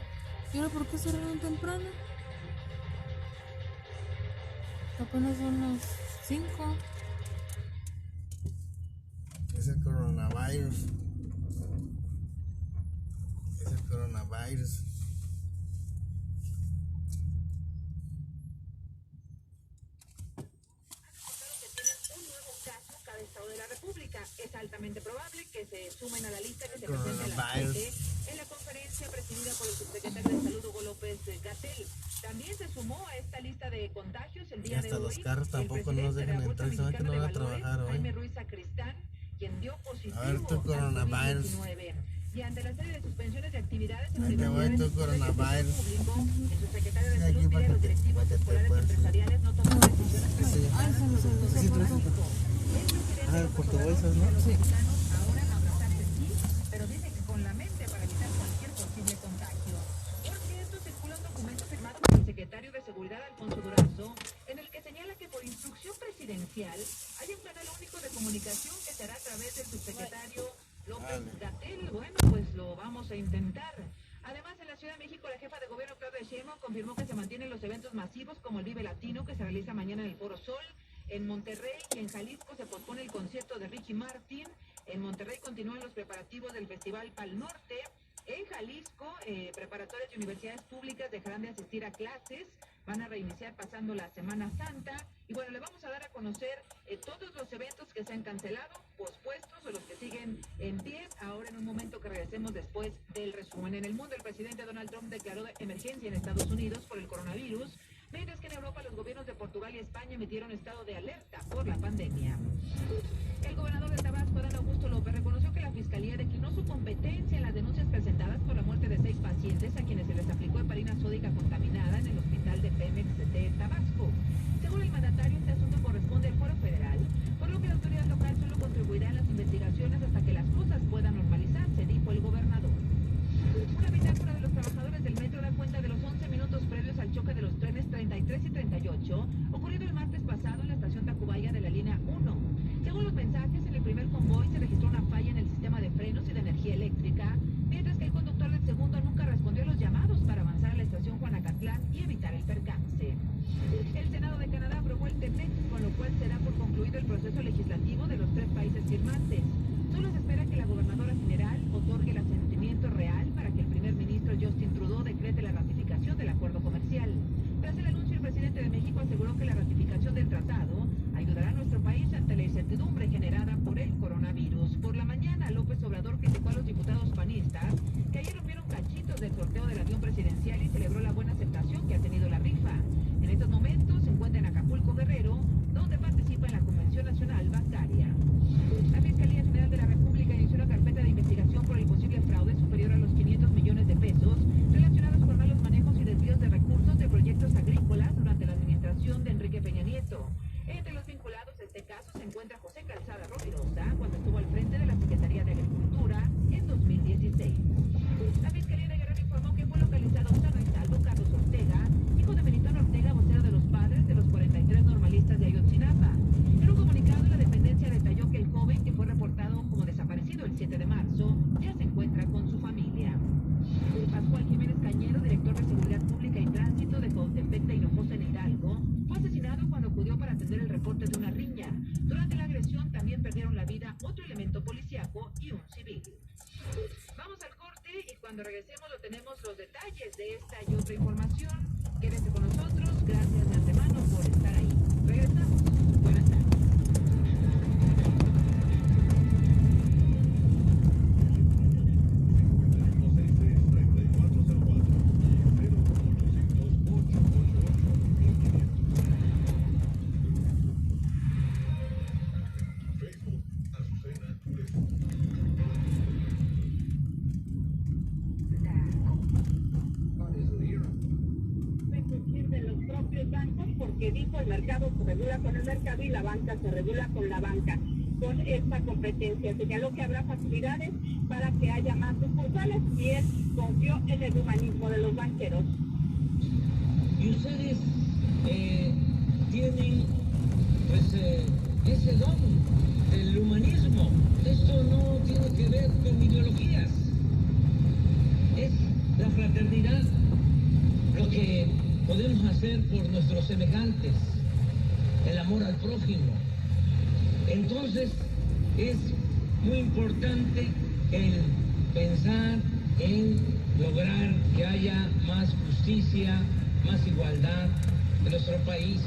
¿Y ahora por qué cerraron temprano? Apenas son las 5. Es el coronavirus. Es el coronavirus. Cada estado de la República. Es altamente probable que se sumen a la lista que se presente a las 7 en la conferencia presidida por el subsecretario de Salud Hugo López-Gatell. También se sumó a esta lista de contagios el día de hoy. Los carros tampoco nos dejan entrar, solamente no van a trabajar hoy. Jaime Ruiz Sacristán, quien dio positivo a ver tu coronavirus. Y ante la serie de suspensiones de actividades en universidades tu coronavirus. Público, el subsecretario de Salud pide a los directivos escolares y empresariales no tomar decisiones precipitadas. Portuguesas, ¿no? Sí. Ahora abrazarse sí, pero dice que con la mente para evitar cualquier posible contagio. Porque esto circula un documento firmado por el secretario de Seguridad, Alfonso Durazo, en el que señala que por instrucción presidencial hay un canal único de comunicación que será a través del subsecretario López-Gatell. Bueno, pues lo vamos a intentar. Además, en la Ciudad de México, la jefa de gobierno, Claudia Sheinbaum, confirmó que se mantienen los eventos masivos como el Vive Latino, que se realiza mañana en el Foro Sol. En Monterrey y en Jalisco se pospone el concierto de Ricky Martin. En Monterrey continúan los preparativos del Festival Pal Norte. En Jalisco, preparatorias y universidades públicas dejarán de asistir a clases. Van a reiniciar pasando la Semana Santa. Y bueno, le vamos a dar a conocer todos los eventos que se han cancelado, pospuestos o los que siguen en pie. Ahora en un momento que regresemos después del resumen. En el mundo, el presidente Donald Trump declaró emergencia en Estados Unidos por el coronavirus. Mientras que en Europa los gobiernos de Portugal y España emitieron estado de alerta por la pandemia. El gobernador de Tabasco, Adán Augusto López, reconoció que la Fiscalía declinó su competencia en las denuncias presentadas por la muerte de 6 pacientes a quienes se les aplicó heparina sódica contaminada en el hospital de Pemex de Tabasco. Según el mandatario, este asunto corresponde al Foro Federal, por lo que la autoridad local solo contribuirá en las investigaciones hasta que las cosas puedan normalizarse, dijo el gobernador. Una bitácora de los trabajadores del metro da cuenta de los 11 minutos previos al choque de los trenes 33 y 38, ocurrido el martes pasado en la estación Tacubaya de la línea 1. Según los mensajes, en el primer convoy se registró una falla en el sistema de frenos y de energía eléctrica, mientras que el conductor del segundo nunca respondió a los llamados para avanzar a la estación Juanacatlán y evitar el percance. El Senado de Canadá aprobó el TEMEC, con lo cual se da por concluido el proceso legislativo de los 3 países firmantes. Solo se espera que la gobernadora general otorgue el asentimiento real para que el primer ministro Justin Trudeau decrete la ratificación del acuerdo comercial. Tras el anuncio, el presidente de México aseguró que la ratificación del tratado ayudará a nuestro país ante la incertidumbre generada por el coronavirus. Por la mañana, López Obrador criticó a los diputados panistas que ayer rompieron cachitos del sorteo del avión presidencial y celebró la buena aceptación que ha tenido la rifa. En estos momentos se encuentra en Acapulco, Guerrero, donde participa en la Convención Nacional Bancaria. La Fiscalía General de la República inició una carpeta de investigación por el posible fraude superior a los 500 millones de pesos relacionados con malos manejos y desvíos de recursos de proyectos agrícolas durante la administración de Enrique Peña Nieto. Entre los vinculados a este caso se encuentra José Calzada Rovirosa, cuando estuvo al frente de la Secretaría de Agricultura en 2016. La Fiscalía de Guerrero informó que fue localizado sano y salvo Carlos Ortega, hijo de Benitón Ortega, vocero de los padres de los 43 normalistas de Ayotzinapa. En un comunicado, la dependencia detalló que el joven, que fue reportado como desaparecido el 7 de marzo, ya se encuentra con su familia. Pascual Jiménez Cañero, director de Seguridad Pública y Tránsito de Cautepec de Hinojosa en Hidalgo, fue asesinado cuando acudió para atender el reporte de una riña. Durante la agresión también perdieron la vida otro elemento policíaco y un civil. Vamos al corte y cuando regresemos lo tenemos los detalles de esta y otra información. Quédense con nosotros, gracias de antemano por estar ahí. Regresamos. Buenas tardes. Porque dijo el mercado se regula con el mercado y la banca se regula con la banca. con esta competencia. Señaló que habrá facilidades para que haya más sucursales y él confió en el humanismo de los banqueros. Y ustedes tienen pues ese don del humanismo. Esto no tiene que ver con ideologías. Es la fraternidad, lo que podemos hacer por nuestros semejantes, el amor al prójimo. Entonces es muy importante el pensar en lograr que haya más justicia, más igualdad en nuestro país.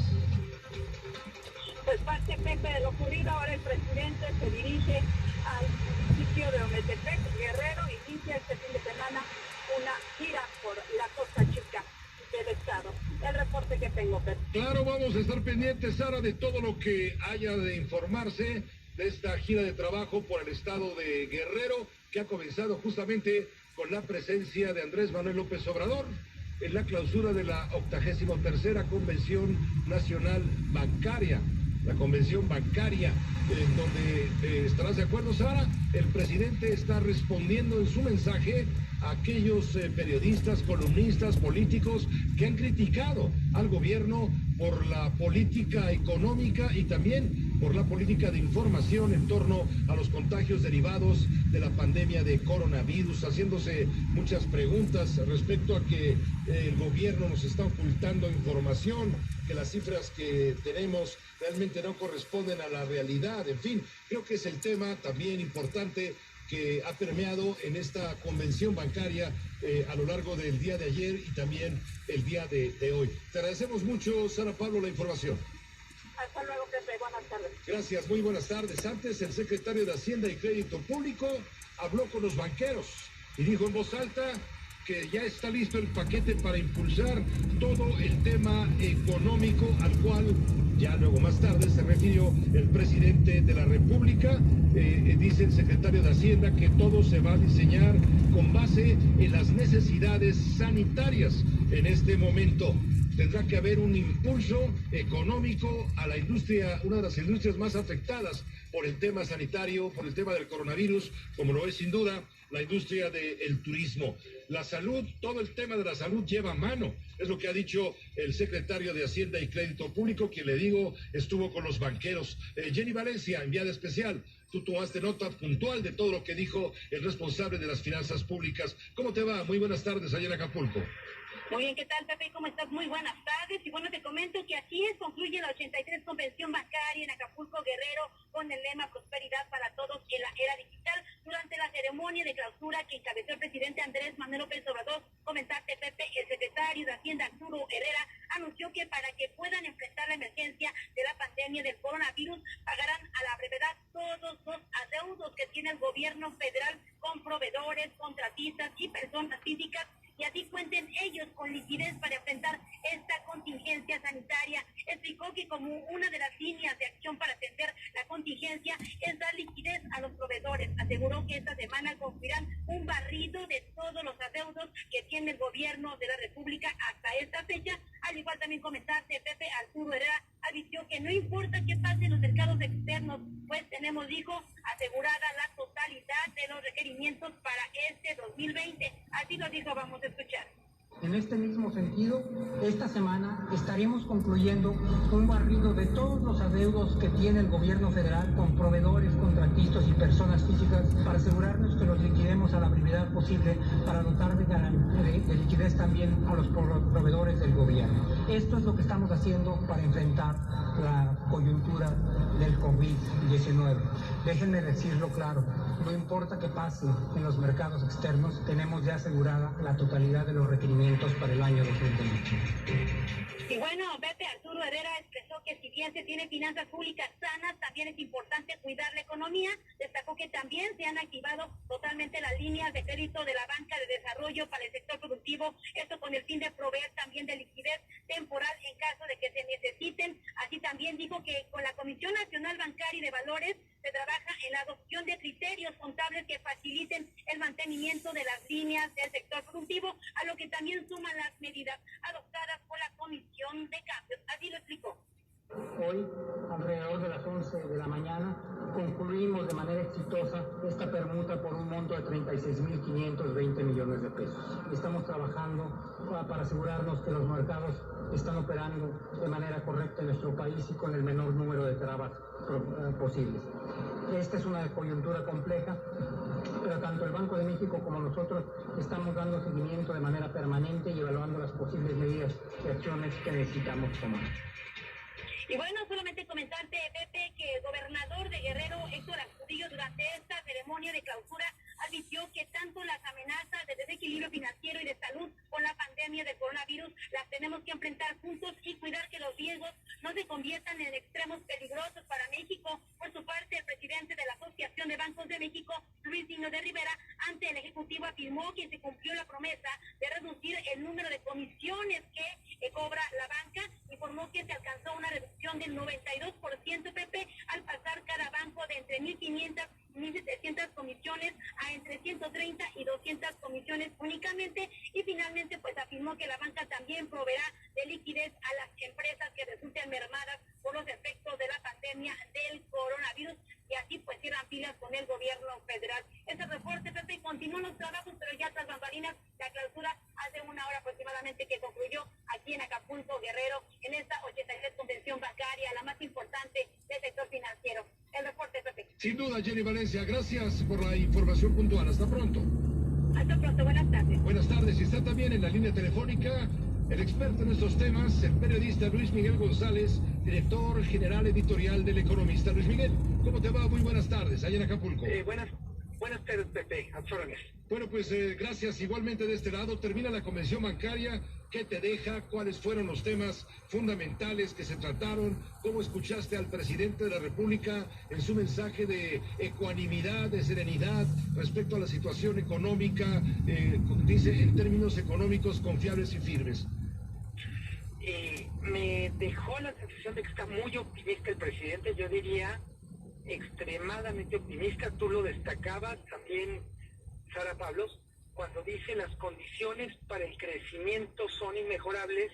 Pues parte, Pepe, de lo ocurrido. Ahora el presidente se dirige al municipio de Ometepec, Guerrero, y inicia este fin de semana una gira por la costa chica del estado. El reporte que tengo, Pepe. Claro, vamos a estar pendientes, Sara, de todo lo que haya de informarse de esta gira de trabajo por el estado de Guerrero, que ha comenzado justamente con la presencia de Andrés Manuel López Obrador en la clausura de la 83ª Convención Nacional Bancaria. La convención bancaria, donde estarás de acuerdo, Sara, el presidente está respondiendo en su mensaje a aquellos periodistas, columnistas, políticos que han criticado al gobierno por la política económica y también por la política de información en torno a los contagios derivados de la pandemia de coronavirus, haciéndose muchas preguntas respecto a que el gobierno nos está ocultando información, que las cifras que tenemos realmente no corresponden a la realidad. En fin, creo que es el tema también importante que ha permeado en esta convención bancaria a lo largo del día de ayer y también el día de hoy. Te agradecemos mucho, Sara Pablo, la información. Hasta luego, Pepe. Buenas tardes. Gracias, muy buenas tardes. Antes, el secretario de Hacienda y Crédito Público habló con los banqueros y dijo en voz alta que ya está listo el paquete para impulsar todo el tema económico al cual ya luego más tarde se refirió el presidente de la República. Dice el secretario de Hacienda que todo se va a diseñar con base en las necesidades sanitarias en este momento. Tendrá que haber un impulso económico a la industria, una de las industrias más afectadas por el tema sanitario, por el tema del coronavirus, como lo es sin duda la industria del turismo. La salud, todo el tema de la salud lleva mano, es lo que ha dicho el secretario de Hacienda y Crédito Público, quien le digo estuvo con los banqueros. Jenny Valencia, enviada especial, tú tomaste nota puntual de todo lo que dijo el responsable de las finanzas públicas. ¿Cómo te va? Muy buenas tardes allá en Acapulco. Muy bien, ¿qué tal, Pepe? ¿Cómo estás? Muy buenas tardes. Y bueno, te comento que así es, concluye la 83 Convención Bancaria en Acapulco, Guerrero, con el lema Prosperidad para Todos en la Era Digital. Durante la ceremonia de clausura que encabezó el presidente Andrés Manuel López Obrador, comentarte, Pepe, el secretario de Hacienda, Arturo Herrera, anunció que para que puedan enfrentar la emergencia de la pandemia del coronavirus, pagarán a la brevedad todos los adeudos que tiene el gobierno federal con proveedores, contratistas y personas físicas, y así cuenten ellos con liquidez para enfrentar esta contingencia sanitaria. Explicó que como una de las líneas de acción para atender la contingencia es dar liquidez a los proveedores. Aseguró que esta semana concluirán un barrido de todos los adeudos que tiene el gobierno de la República hasta esta fecha. Al igual también comentarte, Pepe, Arturo Herrera advirtió que no importa qué pase en los mercados externos, pues tenemos, dijo, asegurada la totalidad de los requerimientos para este 2020. Así lo dijo, vamos a escuchar. En este mismo sentido, esta semana estaremos concluyendo un barrido de todos los adeudos que tiene el gobierno federal con proveedores, contratistas y personas físicas para asegurarnos que los liquidemos a la brevedad posible para dotar de liquidez también a los proveedores del gobierno. Esto es lo que estamos haciendo para enfrentar la coyuntura del COVID-19. Déjenme decirlo claro, no importa qué pase en los mercados externos, tenemos ya asegurada la totalidad de los requerimientos para el año 2020. Y bueno, Pepe, Arturo Herrera expresó que si bien se tiene finanzas públicas sanas, también es importante cuidar la economía. Destacó que también se han activado totalmente las líneas de crédito de la Banca de Desarrollo para el sector productivo, esto con el fin de proveer también de liquidez temporal en caso de que se necesiten. Así también dijo que con la Comisión Nacional Bancaria y de Valores se trabaja en la adopción de criterios contables que faciliten el mantenimiento de las líneas del sector productivo, a lo que también suman las medidas adoptadas por la Comisión de Cambios. Así lo explicó. Hoy, alrededor de las 11 de la mañana, concluimos de manera exitosa esta permuta por un monto de 36.520 millones de pesos. Estamos trabajando para asegurarnos que los mercados están operando de manera correcta en nuestro país y con el menor número de trabas posibles. Esta es una coyuntura compleja, pero tanto el Banco de México como nosotros estamos dando seguimiento de manera permanente y evaluando las posibles medidas y acciones que necesitamos tomar. Y bueno, solamente comentarte, Pepe, que el gobernador de Guerrero, Héctor Astudillo, durante esta ceremonia de clausura, advirtió que tanto las amenazas de desequilibrio financiero y de salud con la pandemia del coronavirus las tenemos que enfrentar juntos y cuidar que los riesgos no se conviertan en extremos peligrosos para México. Por su parte, el presidente de la Asociación de Bancos de México, Luis Digno de Rivera, ante el Ejecutivo afirmó que se cumplió la promesa de reducir el número de comisiones que cobra la banca. Informó que se alcanzó una reducción del 92%, Pepe, al pasar cada banco de entre 1.500 y 1.700 comisiones a entre 130 y 200 comisiones únicamente. Y finalmente, pues afirmó que la banca también proveerá de liquidez a las empresas que resulten mermadas por los efectos de la pandemia del coronavirus, y así pues cierran filas con el gobierno federal. Ese reporte, Pepe, continúan los trabajos, pero ya tras bambalinas, la clausura hace una hora aproximadamente que concluyó aquí en Acapulco, Guerrero, en esta 83 convención bancaria, la más importante del sector financiero. El reporte, Pepe. Sin duda, Jenny Valencia, gracias por la información puntual. Hasta pronto. Hasta pronto, buenas tardes. Buenas tardes, y está también en la línea telefónica el experto en estos temas, el periodista Luis Miguel González, director general editorial del Economista. Luis Miguel, ¿cómo te va? Muy buenas tardes, allá en Acapulco. Buenas tardes, Pepe. A tus órdenes. Bueno, pues gracias. Igualmente de este lado, termina la convención bancaria. ¿Qué te deja? ¿Cuáles fueron los temas fundamentales que se trataron? ¿Cómo escuchaste al presidente de la República en su mensaje de ecuanimidad, de serenidad respecto a la situación económica? Dice, en términos económicos confiables y firmes. Me dejó la sensación de que está muy optimista el presidente, yo diría extremadamente optimista. Tú lo destacabas también, Sara Pablos, cuando dice las condiciones para el crecimiento son inmejorables.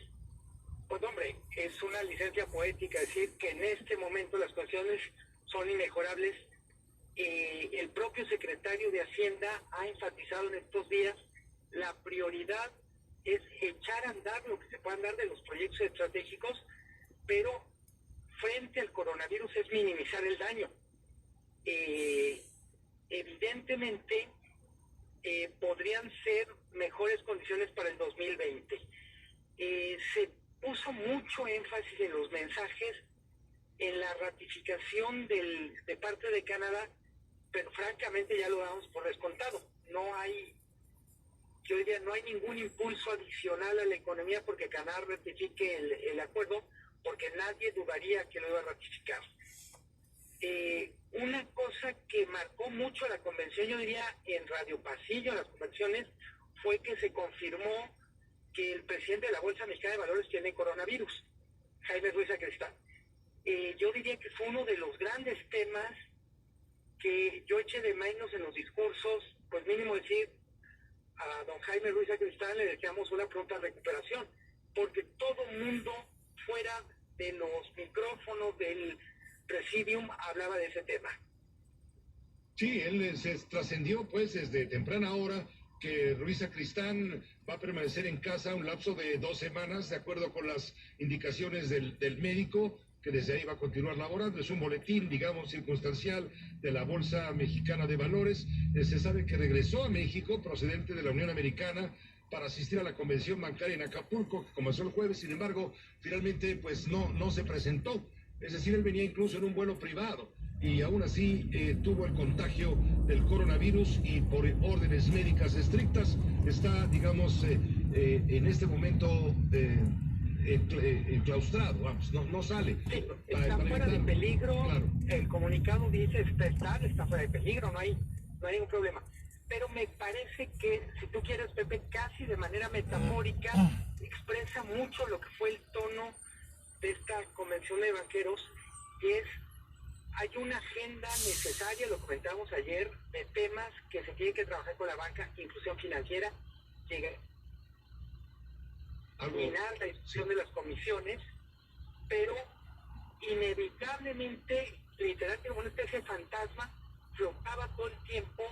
Pues hombre, es una licencia poética decir que en este momento las condiciones son inmejorables. El propio secretario de Hacienda ha enfatizado en estos días la prioridad es echar a andar lo que se pueda andar de los proyectos estratégicos, pero frente al coronavirus es minimizar el daño. Evidentemente podrían ser mejores condiciones para el 2020. Se puso mucho énfasis en los mensajes, en la ratificación de parte de Canadá, pero francamente ya lo damos por descontado. Yo diría, no hay ningún impulso adicional a la economía porque Canadá ratifique el acuerdo, porque nadie dudaría que lo iba a ratificar. Una cosa que marcó mucho la convención, yo diría, en Radio Pasillo, en las convenciones, fue que se confirmó que el presidente de la Bolsa Mexicana de Valores tiene coronavirus, Jaime Ruiz Sacristán. Yo diría que fue uno de los grandes temas que yo eché de menos en los discursos, pues mínimo decir, a don Jaime Ruiz Sacristán le deseamos una pronta recuperación, porque todo el mundo fuera de los micrófonos del Presidium hablaba de ese tema. Sí, él se trascendió pues desde temprana hora que Ruiz Sacristán va a permanecer en casa un lapso de 2 semanas, de acuerdo con las indicaciones del médico, que desde ahí va a continuar laborando. Es un boletín, digamos, circunstancial de la Bolsa Mexicana de Valores. Se sabe que regresó a México procedente de la Unión Americana para asistir a la convención bancaria en Acapulco, que comenzó el jueves. Sin embargo, finalmente pues no se presentó. Es decir, él venía incluso en un vuelo privado y aún así tuvo el contagio del coronavirus y por órdenes médicas estrictas está, digamos, en este momento enclaustrado, vamos, no sale. Sí, está fuera de peligro, claro. El comunicado dice está estable, está fuera de peligro, no hay ningún problema. Pero me parece que, si tú quieres, Pepe, casi de manera metafórica, expresa mucho lo que fue el tono de esta convención de banqueros, y hay una agenda necesaria, lo comentamos ayer, de temas que se tienen que trabajar con la banca, inclusión financiera, terminar la discusión de las comisiones, pero inevitablemente literalmente como una especie de fantasma, flotaba todo el tiempo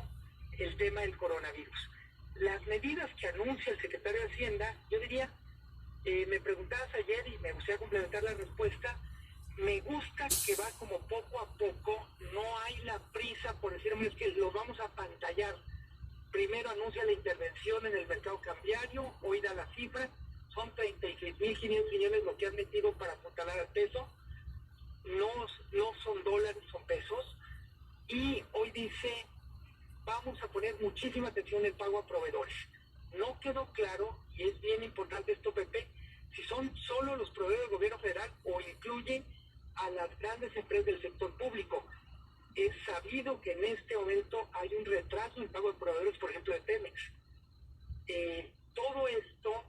el tema del coronavirus. Las medidas que anuncia el secretario de Hacienda, yo diría, me preguntabas ayer y me gustaría complementar la respuesta, me gusta que va como poco a poco, no hay la prisa por decir, es que los vamos a pantallar. Primero anuncia la intervención en el mercado cambiario, hoy da la cifra, son 36.500 millones lo que han metido para apuntalar al peso, no son dólares, son pesos, y hoy dice, vamos a poner muchísima atención en el pago a proveedores. No quedó claro, y es bien importante esto, Pepe, si son solo los proveedores del gobierno federal o incluye a las grandes empresas del sector público. Es sabido que en este momento hay un retraso en el pago de proveedores, por ejemplo, de Pemex. Todo esto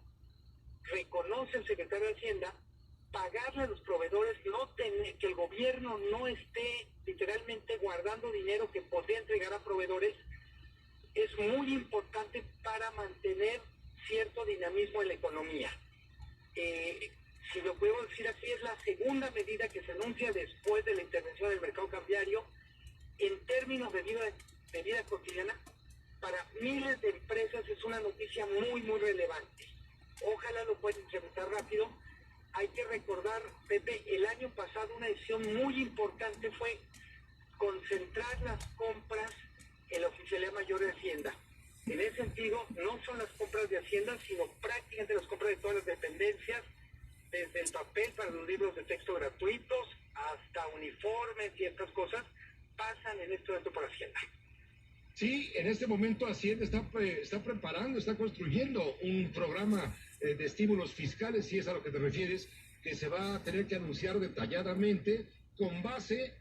reconoce el secretario de Hacienda, pagarle a los proveedores, que el gobierno no esté literalmente guardando dinero que podría entregar a proveedores, es muy importante para mantener cierto dinamismo en la economía. Si lo puedo decir así, es la segunda medida que se anuncia después de la intervención del mercado cambiario en términos de vida cotidiana. Para miles de empresas es una noticia muy, muy relevante. Ojalá lo puedan implementar rápido. Hay que recordar, Pepe, el año pasado una decisión muy importante fue concentrar las compras en la Oficialía Mayor de Hacienda. En ese sentido, no son las compras de Hacienda, sino prácticamente las compras de todas las dependencias, desde el papel para los libros de texto gratuitos hasta uniformes y estas cosas, pasan en este momento por Hacienda. Sí, en este momento Hacienda está preparando, está construyendo un programa de estímulos fiscales, si es a lo que te refieres, que se va a tener que anunciar detalladamente con base,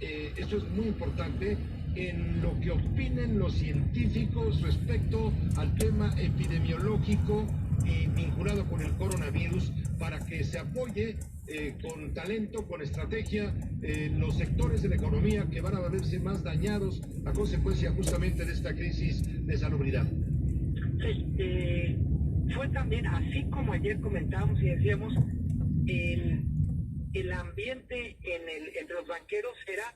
esto es muy importante, en lo que opinen los científicos respecto al tema epidemiológico y vinculado con el coronavirus, para que se apoye con talento, con estrategia, los sectores de la economía que van a verse más dañados a consecuencia justamente de esta crisis de salubridad. Sí, fue también, así como ayer comentábamos y decíamos, el ambiente entre los banqueros era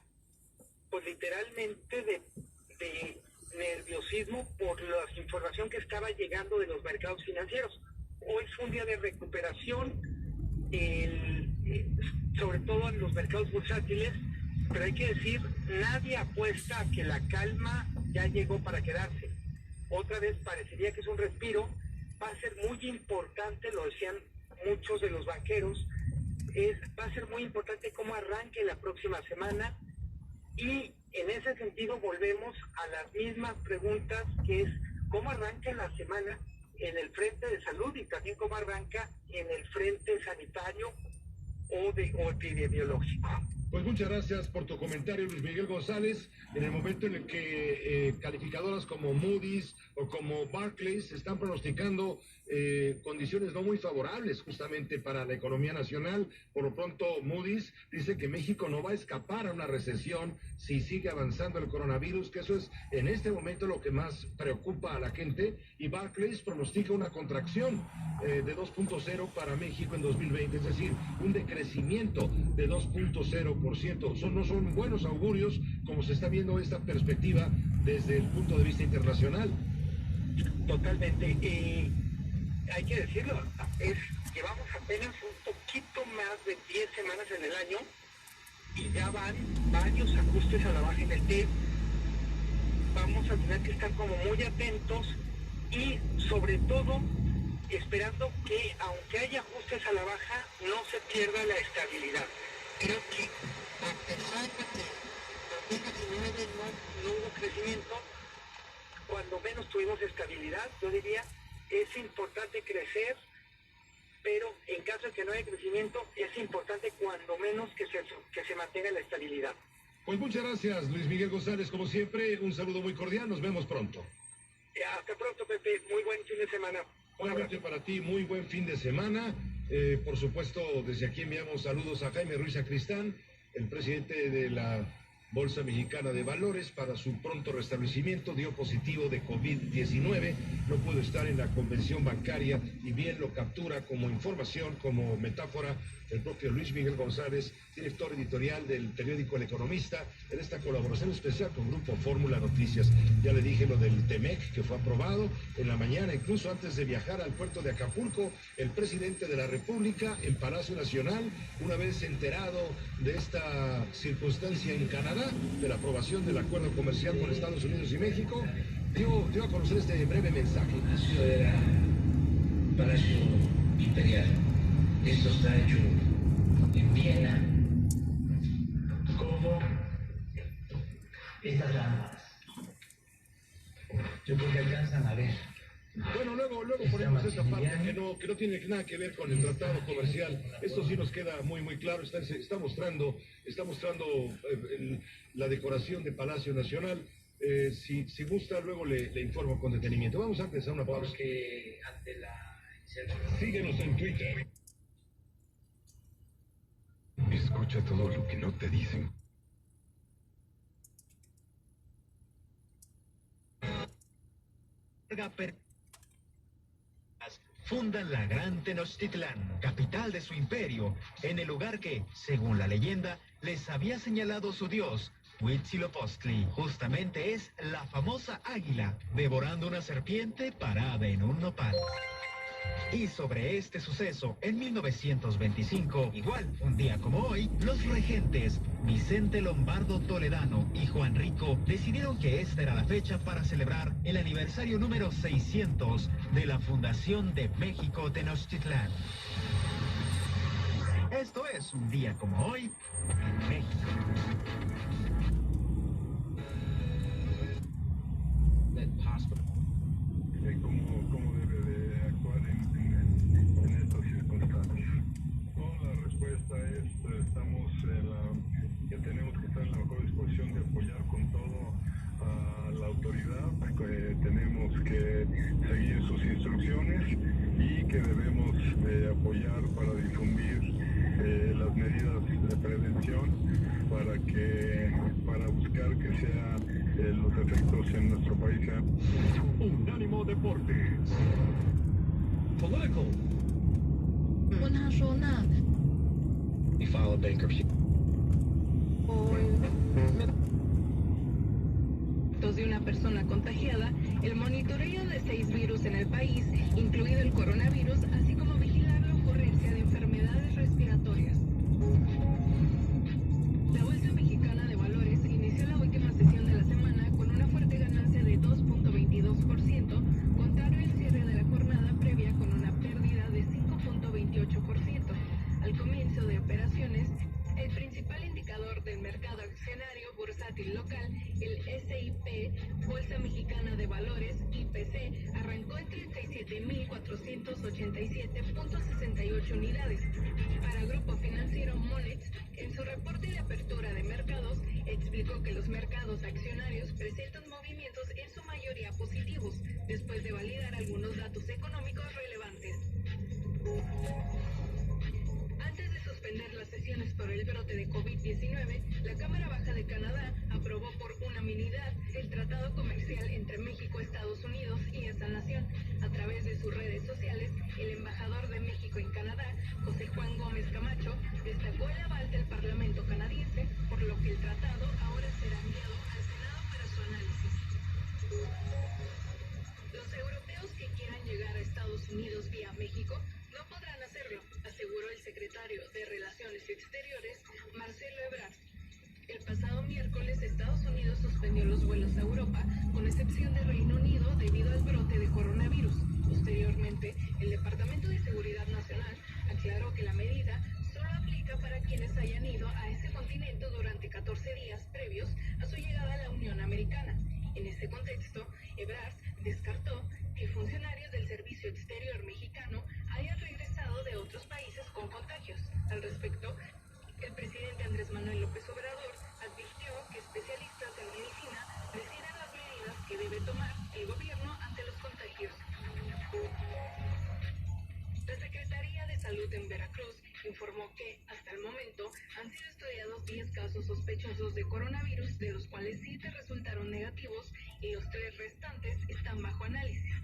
pues literalmente de nerviosismo por la información que estaba llegando de los mercados financieros. Hoy fue un día de recuperación, sobre todo en los mercados bursátiles, pero hay que decir, nadie apuesta a que la calma ya llegó para quedarse. Otra vez parecería que es un respiro, va a ser muy importante, lo decían muchos de los banqueros, va a ser muy importante cómo arranque la próxima semana, y en ese sentido volvemos a las mismas preguntas, que es cómo arranca la semana en el frente de salud y también cómo arranca en el frente sanitario o epidemiológico. Pues muchas gracias por tu comentario, Luis Miguel González. En el momento en el que calificadoras como Moody's o como Barclays están pronosticando condiciones no muy favorables justamente para la economía nacional. Por lo pronto, Moody's dice que México no va a escapar a una recesión si sigue avanzando el coronavirus, que eso es en este momento lo que más preocupa a la gente, y Barclays pronostica una contracción de 2.0 para México en 2020, es decir, un decrecimiento de 2.0%. No son buenos augurios como se está viendo esta perspectiva desde el punto de vista internacional. Totalmente. Hay que decirlo, llevamos apenas un poquito más de 10 semanas en el año y ya van varios ajustes a la baja en el PIB. Vamos a tener que estar como muy atentos y sobre todo esperando que aunque haya ajustes a la baja no se pierda la estabilidad. Creo que a pesar de que en 2019 no hubo crecimiento, cuando menos tuvimos estabilidad, yo diría, es importante crecer, pero en caso de que no haya crecimiento, es importante cuando menos que se mantenga la estabilidad. Pues muchas gracias, Luis Miguel González, como siempre, un saludo muy cordial, nos vemos pronto. Hasta pronto, Pepe, muy buen fin de semana. Obviamente para ti, muy buen fin de semana. Por supuesto, desde aquí enviamos saludos a Jaime Ruiz Sacristán, el presidente de la Bolsa Mexicana de Valores, para su pronto restablecimiento, dio positivo de COVID-19, no pudo estar en la convención bancaria y bien lo captura como información, como metáfora, el propio Luis Miguel González, director editorial del periódico El Economista, en esta colaboración especial con Grupo Fórmula Noticias. Ya le dije lo del TEMEC, que fue aprobado en la mañana, incluso antes de viajar al puerto de Acapulco, el presidente de la República en Palacio Nacional, una vez enterado de esta circunstancia en Canadá, de la aprobación del acuerdo comercial con Estados Unidos y México, dio a conocer este breve mensaje. Palacio era Palacio Imperial. Esto está hecho en Viena. Como estas lámparas. Yo creo que alcanzan a ver. Bueno, luego ponemos esta parte que no tiene nada que ver con el tratado comercial. Esto sí nos queda muy claro. Está mostrando la decoración de Palacio Nacional. Si gusta, luego le informo con detenimiento. Vamos antes a una pausa. Porque ante la Síguenos en Twitter. Escucha todo lo que no te dicen. Fundan la Gran Tenochtitlán, capital de su imperio, en el lugar que, según la leyenda, les había señalado su dios, Huitzilopochtli. Justamente es la famosa águila, devorando una serpiente parada en un nopal. Y sobre este suceso, en 1925, igual un día como hoy, los regentes Vicente Lombardo Toledano y Juan Rico decidieron que esta era la fecha para celebrar el aniversario número 600 de la fundación de México Tenochtitlán. Esto es un día como hoy en México. ¿Cómo debe de actuar en estas circunstancias? No, la respuesta es, que tenemos que estar en la mejor disposición de apoyar con todo a la autoridad, tenemos que seguir sus instrucciones y que debemos de apoyar para difundir las medidas de prevención para buscar que los efectos en nuestro país sean. Unánimo Deportes. Political. 问他说那 We filed bankruptcy. De una persona contagiada, el monitoreo de 6 virus en el país, incluido el coronavirus, así como vigilar la ocurrencia de enfermedades respiratorias. La Bolsa Mexicana de Valores inició la última sesión de la semana con una fuerte ganancia de 2.22%, contrario al cierre de la jornada previa con una pérdida de 5.28%. Al comienzo de operaciones, el principal indicador del mercado accionario bursátil local, el SIP, Bolsa Mexicana de Valores, IPC, arrancó en 37.487.68 unidades. Para Grupo Financiero Monex, en su reporte de apertura de mercados, explicó que los mercados accionarios presentan movimientos en su mayoría positivos, después de validar algunos datos económicos relevantes. Antes de suspender las sesiones por el brote de COVID-19, la Cámara Baja de Canadá aprobó por unanimidad el tratado comercial entre México, Estados Unidos y esta nación. A través de sus redes sociales, el embajador de México en Canadá, José Juan Gómez Camacho, destacó el aval del Parlamento canadiense, por lo que el tratado ahora será enviado al Senado para su análisis. Los europeos que quieran llegar a Estados Unidos vía México no podrán hacerlo, aseguró el secretario de Relaciones Exteriores, Marcelo Ebrard. El pasado miércoles, Estados Unidos suspendió los vuelos a Europa, con excepción de Reino Unido, debido al brote de coronavirus. Posteriormente, el Departamento de Seguridad Nacional aclaró que la medida solo aplica para quienes hayan ido a ese continente durante 14 días previos a su llegada a la Unión Americana. En este contexto, Ebrard descartó que funcionarios del Servicio Exterior mexicano hayan regresado de otros países con contagios. Al respecto, el presidente Andrés Manuel López Obrador advirtió que especialistas en medicina deciden las medidas que debe tomar el gobierno ante los contagios. La Secretaría de Salud en Veracruz informó que, hasta el momento, han sido estudiados 10 casos sospechosos de coronavirus, de los cuales 7 resultaron negativos y los 3 restantes están bajo análisis.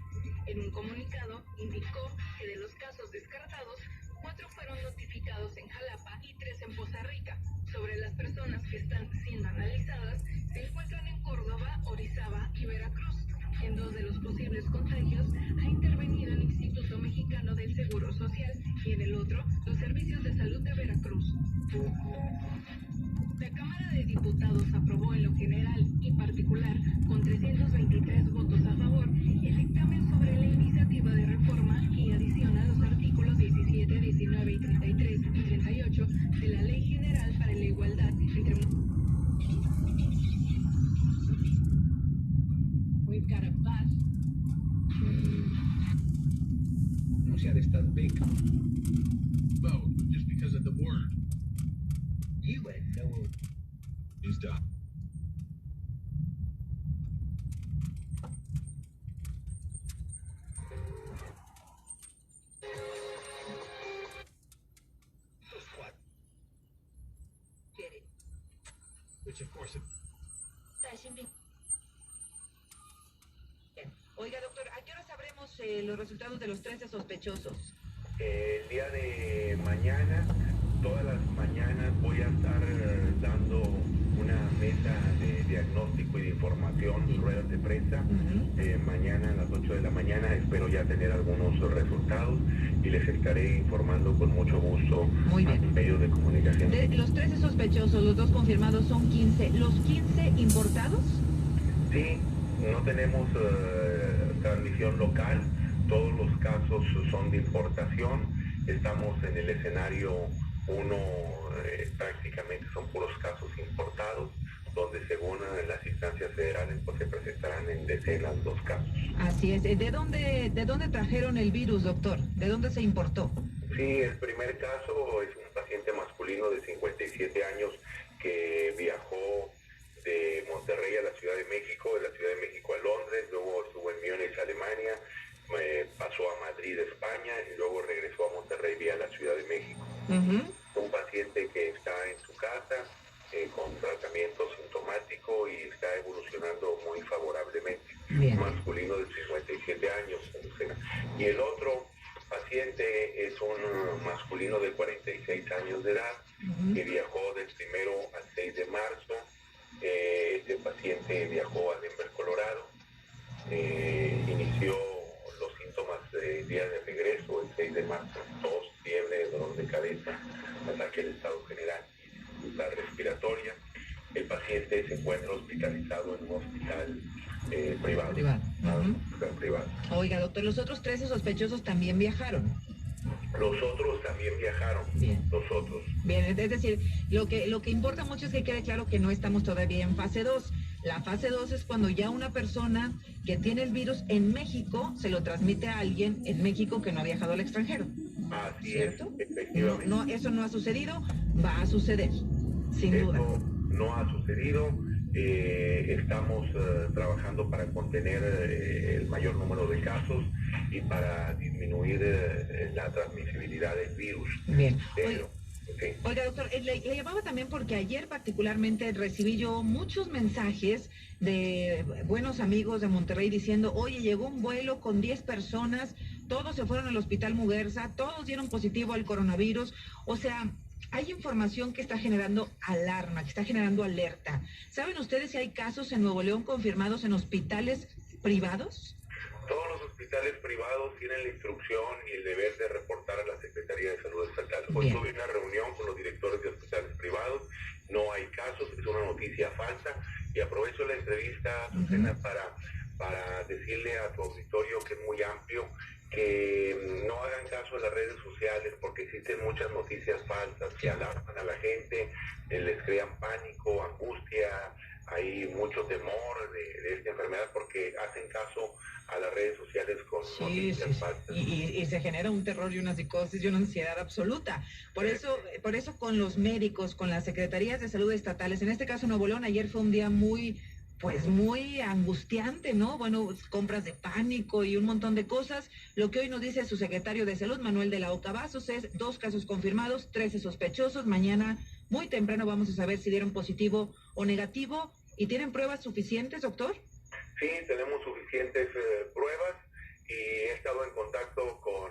En un comunicado, indicó que de los casos descartados, 4 fueron notificados en Jalapa y 3 en Poza Rica. Sobre las personas que están siendo analizadas, se encuentran en Córdoba, Orizaba y Veracruz. En 2 de los posibles contagios ha intervenido el Instituto Mexicano del Seguro Social y en el otro, los servicios de salud de Veracruz. La Cámara de Diputados aprobó en lo general y particular, con 323 votos a favor, el dictamen sobre la iniciativa de reforma que adiciona los artículos 17, 19 y 33 y 38 de la Ley General para la Igualdad entre We've got a bus. No sea de estas becas. Vote just because of the word. You ain't no is done. Which of course Oiga, doctor, ¿a qué hora sabremos los resultados de los 13 sospechosos? El día de mañana, todas las mañanas voy a estar dando una mesa de diagnóstico y de información, ruedas de prensa. Mañana a las 8 de la mañana espero ya tener algunos resultados y les estaré informando con mucho gusto a mis medios de comunicación. De los 13 sospechosos, los 2 confirmados son 15. ¿Los 15 importados? Sí, no tenemos transmisión local, todos los casos son de importación, estamos en el escenario 1, prácticamente son puros casos importados, donde según las instancias federales pues se presentarán en decenas los casos. Así es. ¿De dónde trajeron el virus, doctor? ¿De dónde se importó? Sí, el primer caso es un paciente masculino de 57 años que viajó de Monterrey a la Ciudad de México, de la Ciudad de México a Londres, luego estuvo en Múnich, Alemania, pasó a Madrid, España, y luego regresó a Monterrey vía la Ciudad de México. Un paciente que está en su casa con tratamiento sintomático y está evolucionando muy favorablemente. Masculino de 57 años. Y el otro paciente es un masculino de 46 años de edad que viajó del 1 al 6 de marzo. Este paciente viajó a Denver, Colorado, inició los síntomas del día de regreso, el 6 de marzo, tos, fiebre, dolor de cabeza, ataque del estado general y dificultad respiratoria. El paciente se encuentra hospitalizado en un hospital privado. Privado. Oiga, doctor, los otros 13 sospechosos también viajaron. Los otros también viajaron. Los otros. Bien, es decir, lo que importa mucho es que quede claro que no estamos todavía en fase 2. La fase 2 es cuando ya una persona que tiene el virus en México se lo transmite a alguien en México que no ha viajado al extranjero. Así ¿cierto? es, efectivamente. No, eso no ha sucedido, va a suceder, sin duda. No ha sucedido. Estamos trabajando para contener el mayor número de casos y para disminuir la transmisibilidad del virus. Bien. Oiga, doctor, le llamaba también porque ayer particularmente recibí yo muchos mensajes de buenos amigos de Monterrey diciendo, oye, llegó un vuelo con 10 personas, todos se fueron al Hospital Muguerza, todos dieron positivo al coronavirus. O sea, hay información que está generando alarma, que está generando alerta. ¿Saben ustedes si hay casos en Nuevo León confirmados en hospitales privados? Todos los hospitales privados tienen la instrucción y el deber de reportar a la Secretaría de Salud Estatal. Hoy tuve una reunión con los directores de hospitales privados, no hay casos, es una noticia falsa, y aprovecho la entrevista, Susana, para decirle a tu auditorio, que es muy amplio, que no hagan caso a las redes sociales porque existen muchas noticias falsas que alarman a la gente, les crean pánico, angustia, hay mucho temor de esta enfermedad porque hacen caso a las redes sociales con noticias falsas. Y se genera un terror y una psicosis y una ansiedad absoluta. Por eso con los médicos, con las secretarías de salud estatales, en este caso Nuevo León, ayer fue un día muy pues muy angustiante, ¿no? Bueno, compras de pánico y un montón de cosas. Lo que hoy nos dice su secretario de Salud, Manuel de la Oca Vasos, es 2 casos confirmados, 13 sospechosos. Mañana, muy temprano, vamos a saber si dieron positivo o negativo. ¿Y tienen pruebas suficientes, doctor? Sí, tenemos suficientes pruebas y he estado en contacto con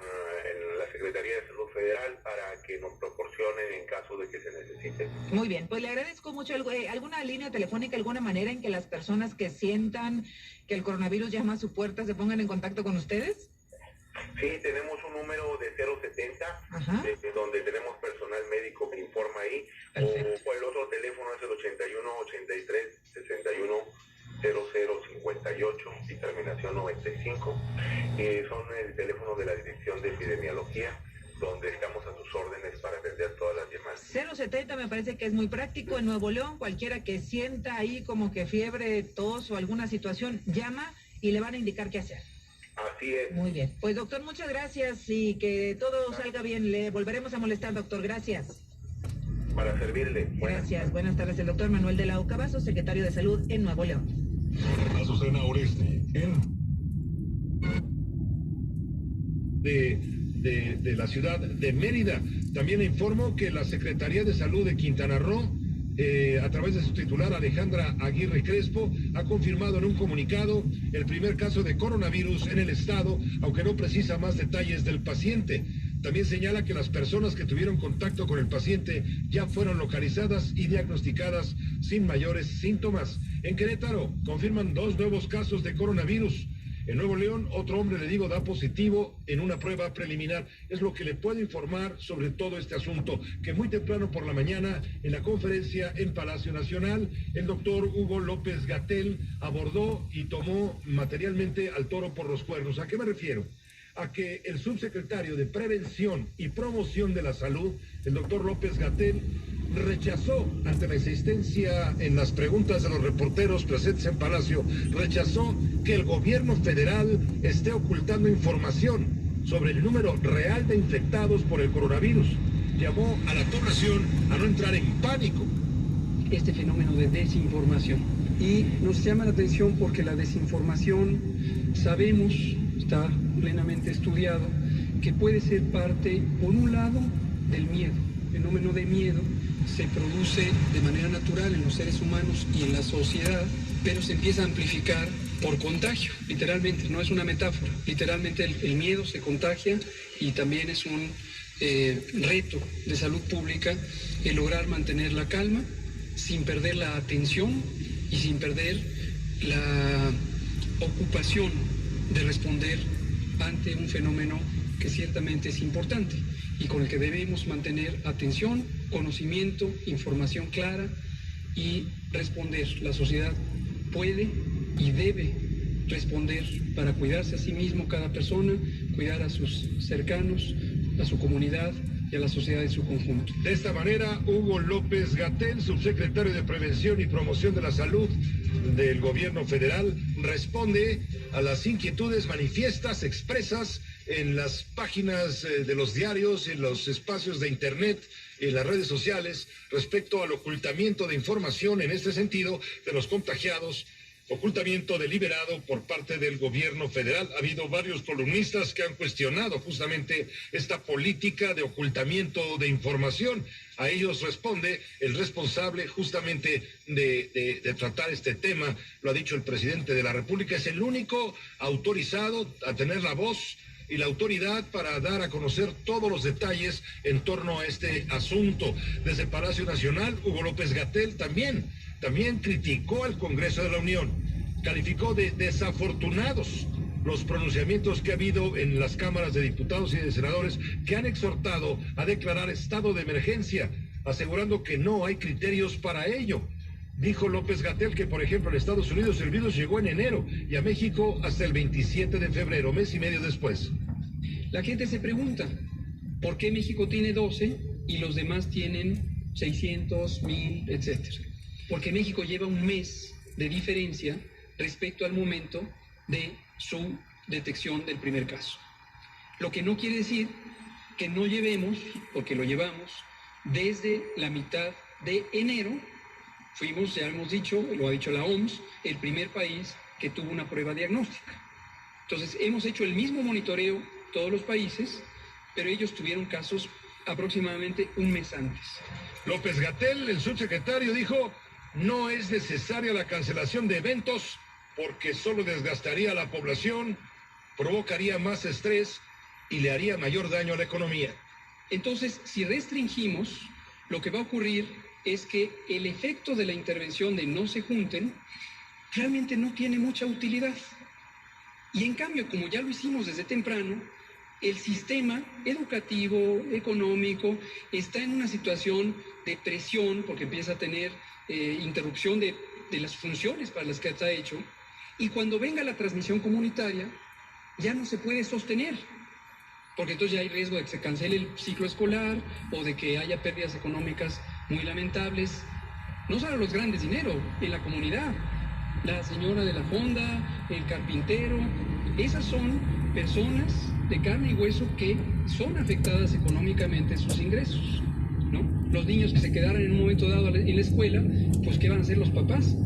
la Secretaría de Salud Federal para que nos proporcionen en caso de que se necesite. Muy bien, pues le agradezco mucho. ¿Alguna línea telefónica, alguna manera en que las personas que sientan que el coronavirus llama a su puerta se pongan en contacto con ustedes? Sí, tenemos un número de 070, donde tenemos personal médico que informa ahí. O el otro teléfono es el 81 83 61 0058 y terminación 95. Son el teléfono de la Dirección de Epidemiología, donde estamos a sus órdenes para atender todas las llamadas. 070 me parece que es muy práctico. En Nuevo León, cualquiera que sienta ahí como que fiebre, tos o alguna situación, llama y le van a indicar qué hacer. Así es. Muy bien. Pues doctor, muchas gracias y que todo salga bien. Le volveremos a molestar, doctor. Gracias. Para servirle. Gracias. Buenas tardes. El doctor Manuel de la Oca Vasos, secretario de Salud en Nuevo León. Azucena Oreste, de la ciudad de Mérida. También informo que la Secretaría de Salud de Quintana Roo, a través de su titular Alejandra Aguirre Crespo, ha confirmado en un comunicado el primer caso de coronavirus en el estado, aunque no precisa más detalles del paciente. También señala que las personas que tuvieron contacto con el paciente ya fueron localizadas y diagnosticadas sin mayores síntomas. En Querétaro confirman 2 nuevos casos de coronavirus. En Nuevo León, otro hombre, da positivo en una prueba preliminar. Es lo que le puedo informar sobre todo este asunto, que muy temprano por la mañana, en la conferencia en Palacio Nacional, el doctor Hugo López-Gatell abordó y tomó materialmente al toro por los cuernos. ¿A qué me refiero? A que el subsecretario de Prevención y Promoción de la Salud, el doctor López-Gatell, rechazó, ante la insistencia en las preguntas de los reporteros presentes en Palacio, rechazó que el gobierno federal esté ocultando información sobre el número real de infectados por el coronavirus. Llamó a la población a no entrar en pánico. Este fenómeno de desinformación. Y nos llama la atención porque la desinformación, sabemos, está plenamente estudiado, que puede ser parte, por un lado, del miedo. El fenómeno de miedo se produce de manera natural en los seres humanos y en la sociedad, pero se empieza a amplificar por contagio, literalmente, no es una metáfora. Literalmente el miedo se contagia y también es un reto de salud pública el lograr mantener la calma sin perder la atención y sin perder la ocupación de responder ante un fenómeno que ciertamente es importante y con el que debemos mantener atención, conocimiento, información clara y responder. La sociedad puede y debe responder para cuidarse a sí mismo cada persona, cuidar a sus cercanos, a su comunidad y a la sociedad en su conjunto. De esta manera, Hugo López-Gatell, subsecretario de Prevención y Promoción de la Salud del Gobierno Federal, responde a las inquietudes manifiestas, expresas en las páginas de los diarios, en los espacios de Internet, en las redes sociales, respecto al ocultamiento de información en este sentido de los contagiados, ocultamiento deliberado por parte del gobierno federal. Ha habido varios columnistas que han cuestionado justamente esta política de ocultamiento de información. A ellos responde el responsable justamente de tratar este tema, lo ha dicho el presidente de la República, es el único autorizado a tener la voz y la autoridad para dar a conocer todos los detalles en torno a este asunto. Desde Palacio Nacional, Hugo López-Gatell también criticó al Congreso de la Unión, calificó de desafortunados los pronunciamientos que ha habido en las cámaras de diputados y de senadores que han exhortado a declarar estado de emergencia, asegurando que no hay criterios para ello. Dijo López-Gatell que, por ejemplo, en Estados Unidos el virus llegó en enero y a México hasta el 27 de febrero, mes y medio después. La gente se pregunta, ¿por qué México tiene 12 y los demás tienen 600, 1000, etcétera? Porque México lleva un mes de diferencia respecto al momento de su detección del primer caso. Lo que no quiere decir que no llevemos, porque lo llevamos, desde la mitad de enero Fuimos, ya hemos dicho, lo ha dicho la OMS, el primer país que tuvo una prueba diagnóstica. Entonces, hemos hecho el mismo monitoreo todos los países, pero ellos tuvieron casos aproximadamente un mes antes. López-Gatell, el subsecretario, dijo: no es necesaria la cancelación de eventos porque solo desgastaría a la población, provocaría más estrés y le haría mayor daño a la economía. Entonces, si restringimos, lo que va a ocurrir es que el efecto de la intervención de no se junten realmente no tiene mucha utilidad. Y en cambio, como ya lo hicimos desde temprano, el sistema educativo, económico, está en una situación de presión porque empieza a tener interrupción de las funciones para las que está hecho, y cuando venga la transmisión comunitaria ya no se puede sostener, porque entonces ya hay riesgo de que se cancele el ciclo escolar o de que haya pérdidas económicas muy lamentables, no solo los grandes dinero, en la comunidad. La señora de la fonda, el carpintero, esas son personas de carne y hueso que son afectadas económicamente sus ingresos, ¿no? Los niños que se quedaran en un momento dado en la escuela, pues ¿qué van a hacer los papás?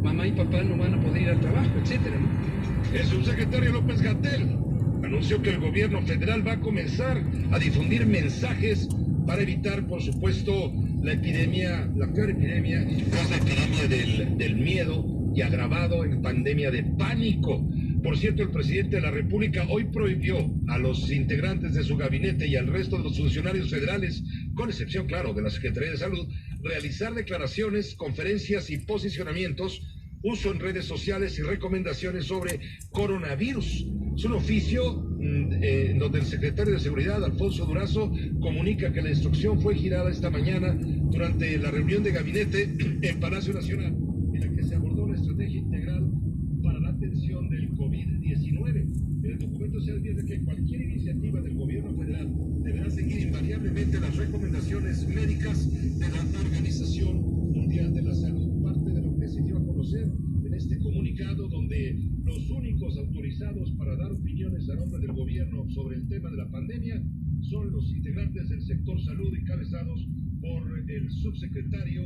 Mamá y papá no van a poder ir al trabajo, etcétera, ¿no? El subsecretario López-Gatell anunció que el gobierno federal va a comenzar a difundir mensajes para evitar, por supuesto, la epidemia, la peor epidemia, es la epidemia del miedo y agravado en pandemia de pánico. Por cierto, el presidente de la República hoy prohibió a los integrantes de su gabinete y al resto de los funcionarios federales, con excepción, claro, de la Secretaría de Salud, realizar declaraciones, conferencias y posicionamientos, uso en redes sociales y recomendaciones sobre coronavirus. Es un oficio donde el secretario de Seguridad, Alfonso Durazo, comunica que la instrucción fue girada esta mañana durante la reunión de gabinete en Palacio Nacional, en la que se abordó la estrategia integral para la atención del COVID-19. En el documento se advierte que cualquier iniciativa del gobierno federal deberá seguir invariablemente las recomendaciones médicas de la Organización Mundial de la Salud. Parte de lo que se dio a conocer en este comunicado, donde los únicos autorizados para dar opiniones a nombre del gobierno sobre el tema de la pandemia son los integrantes del sector salud, encabezados por el subsecretario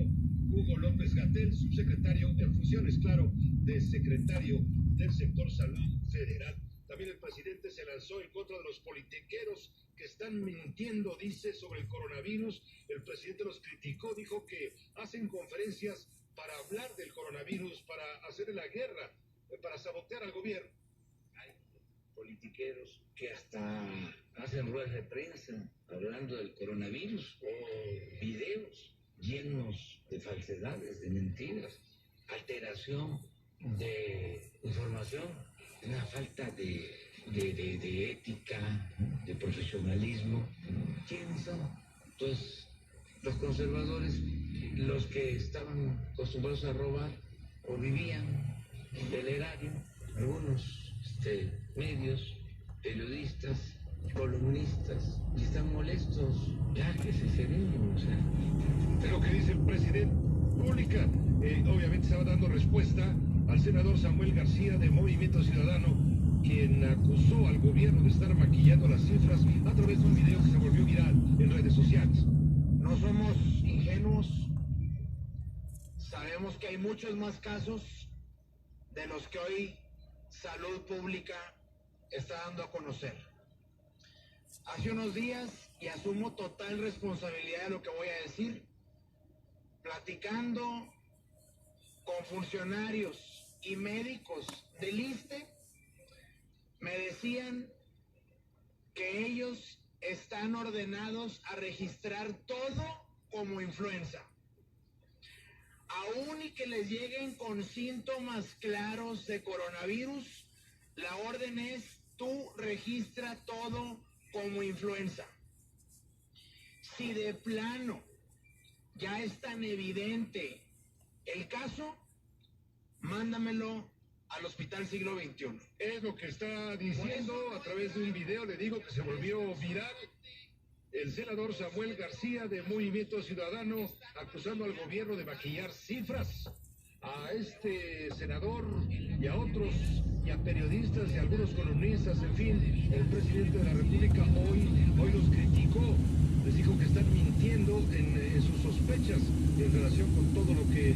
Hugo López-Gatell, subsecretario en funciones, claro, de secretario del sector salud federal. También el presidente se lanzó en contra de los politiqueros que están mintiendo, dice, sobre el coronavirus. El presidente los criticó, dijo que hacen conferencias para hablar del coronavirus, para hacerle la guerra, para sabotear al gobierno. Hay politiqueros que hasta hacen ruedas de prensa hablando del coronavirus o videos llenos de falsedades, de mentiras, alteración de información, una falta de ética, de profesionalismo. ¿Quiénes son? Pues los conservadores, los que estaban acostumbrados a robar o vivían del erario, algunos medios, periodistas, columnistas, y están molestos, ya que se serenen, o sea. Es lo que dice el presidente pública. Obviamente estaba dando respuesta al senador Samuel García de Movimiento Ciudadano, quien acusó al gobierno de estar maquillando las cifras a través de un video que se volvió viral en redes sociales. No somos ingenuos, sabemos que hay muchos más casos de los que hoy Salud Pública está dando a conocer. Hace unos días, y asumo total responsabilidad de lo que voy a decir, platicando con funcionarios y médicos del ISSSTE, me decían que ellos están ordenados a registrar todo como influenza. Aún y que les lleguen con síntomas claros de coronavirus, la orden es: tú registra todo como influenza. Si de plano ya es tan evidente el caso, mándamelo al Hospital Siglo XXI. Es lo que está diciendo a través de un video, le digo, que se volvió viral, el senador Samuel García de Movimiento Ciudadano, acusando al gobierno de maquillar cifras. A este senador y a otros, y a periodistas y a algunos columnistas, en fin, el presidente de la República hoy los criticó. les dijo que están mintiendo en sus sospechas en relación con todo lo que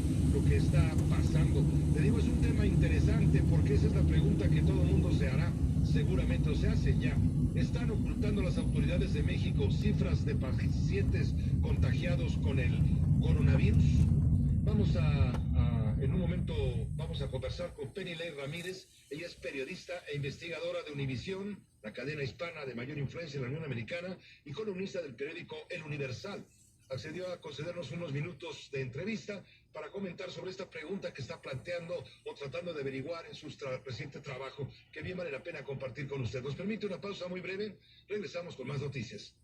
está pasando. Le digo, es un tema interesante porque esa es la pregunta que todo el mundo se hará, seguramente, o se hace ya. ¿Están ocultando las autoridades de México cifras de pacientes contagiados con el coronavirus? En un momento vamos a conversar con Penny Ley Ramírez. Ella es periodista e investigadora de Univisión, la cadena hispana de mayor influencia en la Unión Americana, y columnista del periódico El Universal. Accedió a concedernos unos minutos de entrevista para comentar sobre esta pregunta que está planteando o tratando de averiguar en su reciente trabajo, que bien vale la pena compartir con usted. Nos permite una pausa muy breve. Regresamos con más noticias.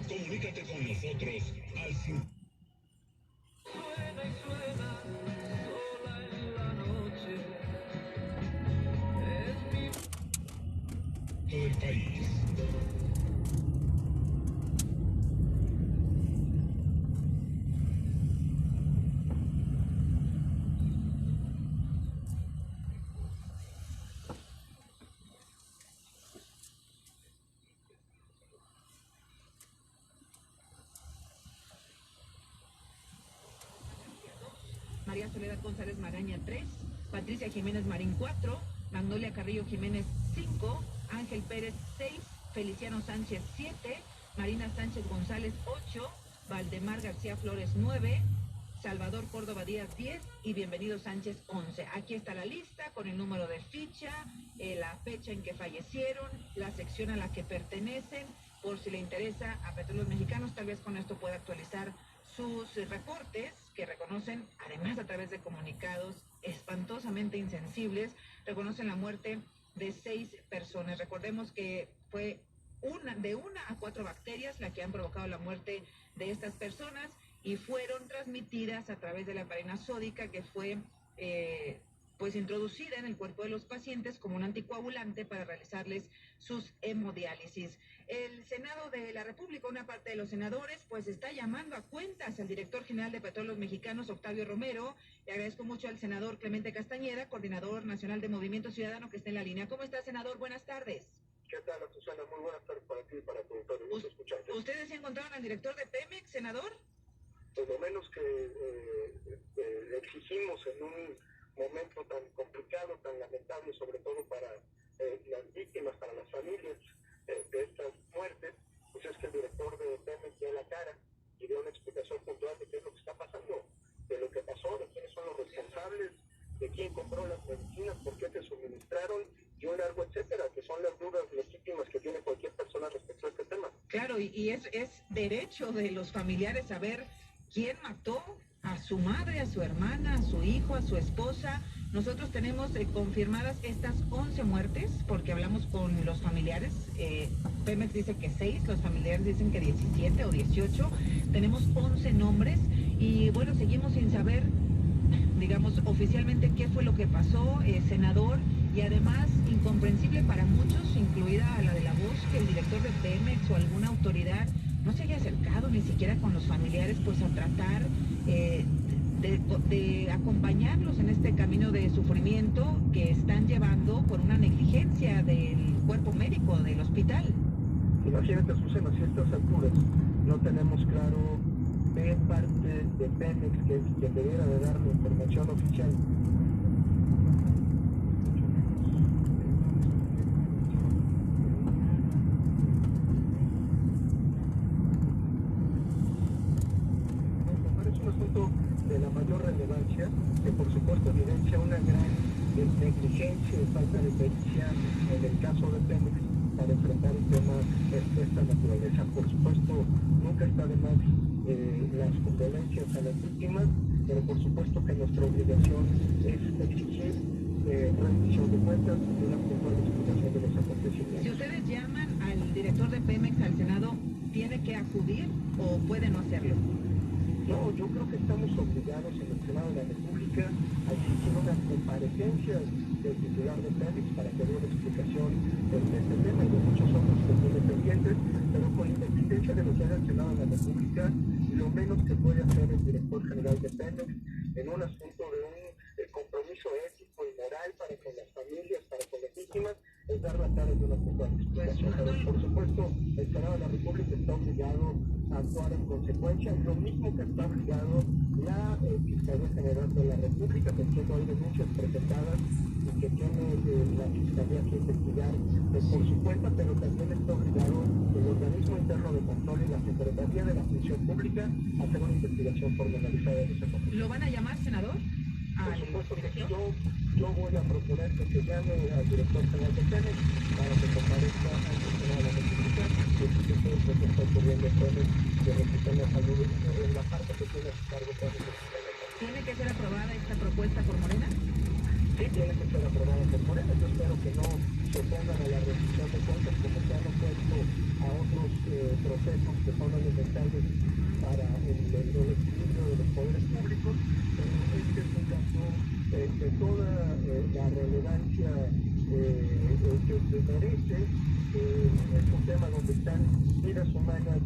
Comunícate con nosotros al 5. Suena y suena, sola en la noche. Es mi... Todo el país. María Soledad González Magaña 3, Patricia Jiménez Marín 4, Magnolia Carrillo Jiménez 5, Ángel Pérez 6, Feliciano Sánchez 7, Marina Sánchez González 8, Valdemar García Flores 9, Salvador Córdoba Díaz 10 y Bienvenido Sánchez 11. Aquí está la lista con el número de ficha, la fecha en que fallecieron, la sección a la que pertenecen, por si le interesa a Petróleos Mexicanos, tal vez con esto pueda actualizar sus reportes, que reconocen, además a través de comunicados espantosamente insensibles, reconocen la muerte de 6 personas. Recordemos que fue de 1 a 4 bacterias la que han provocado la muerte de estas personas y fueron transmitidas a través de la heparina sódica, que fue pues introducida en el cuerpo de los pacientes como un anticoagulante para realizarles sus hemodiálisis. El Senado de la República, una parte de los senadores, pues está llamando a cuentas al director general de Petróleos Mexicanos, Octavio Romero. Le agradezco mucho al senador Clemente Castañeda, coordinador nacional de Movimiento Ciudadano, que está en la línea. ¿Cómo está, senador? Buenas tardes. ¿Qué tal, Susana? Muy buenas tardes para ti y para tu auditorio. Gusto escucharte. ¿Ustedes se encontraron al director de Pemex, senador? Pues lo menos que exigimos en un momento tan complicado, tan lamentable, sobre todo para las víctimas, para las familias de estas muertes, pues es que el director de Pemex dé la cara y dé una explicación puntual de qué es lo que está pasando, de lo que pasó, de quiénes son los responsables, de quién compró las medicinas, por qué se suministraron y un largo etcétera, que son las dudas legítimas que tiene cualquier persona respecto a este tema. Claro, y es derecho de los familiares saber quién mató a su madre, a su hermana, a su hijo, a su esposa. Nosotros tenemos confirmadas estas 11 muertes, porque hablamos con los familiares. Pemex dice que 6, los familiares dicen que 17 o 18. Tenemos 11 nombres y bueno, seguimos sin saber, digamos, oficialmente qué fue lo que pasó, senador, y además incomprensible para muchos, incluida la de la voz, que el director de Pemex o alguna autoridad no se haya acercado ni siquiera con los familiares, pues a tratar de acompañarlos en este camino de sufrimiento que están llevando por una negligencia del cuerpo médico del hospital. Imagínate, Susana, si a estas alturas no tenemos claro qué parte de Pemex, que es quien debiera de dar la información oficial, de la mayor relevancia, que por supuesto evidencia una gran negligencia y falta de pericia en el caso de Pemex para enfrentar un tema de esta naturaleza. Por supuesto, nunca está de más las condolencias a las víctimas, pero por supuesto que nuestra obligación es exigir rendición de cuentas y una puntual explicación de los acontecimientos. Si ustedes llaman al director de Pemex al Senado, ¿tiene que acudir o puede no hacerlo? No, yo creo que estamos obligados en el Senado de la República a exigir una comparecencia del titular de Pemex para que dé una explicación de este tema y de muchos otros que tiene pendientes, pero con independencia de lo que haga el Senado de la República, lo menos que puede hacer el director general de Pemex en un asunto de un compromiso ético y moral para con las familias, para con las víctimas, es dar la cara de una Por supuesto, el Senado de la República está obligado a actuar en consecuencia, lo mismo que está obligado la Fiscalía General de la República, que entiendo hay denuncias presentadas y que tiene la Fiscalía que investigar por su cuenta, pero también está obligado el organismo interno de control y la Secretaría de la Función Pública a hacer una investigación pormenorizada de ese conflicto. ¿Lo van a llamar, senador? Por supuesto que sí, yo voy a proponer que se llame al director general de Pemex para que comparezca ante el Senado de la República, que es lo que está ocurriendo en Pemex, de Recuperación de Salud, en la parte que tiene a su cargo Pemex. ¿Tiene que ser aprobada esta propuesta por Morena? Sí, tiene que ser aprobada por Morena. Yo espero que no se opongan a la rendición de cuentas como se han opuesto a otros procesos que son elementales para el equilibrio de los poderes públicos, pero este es un caso de toda la relevancia que merece. Es un tema donde están vidas humanas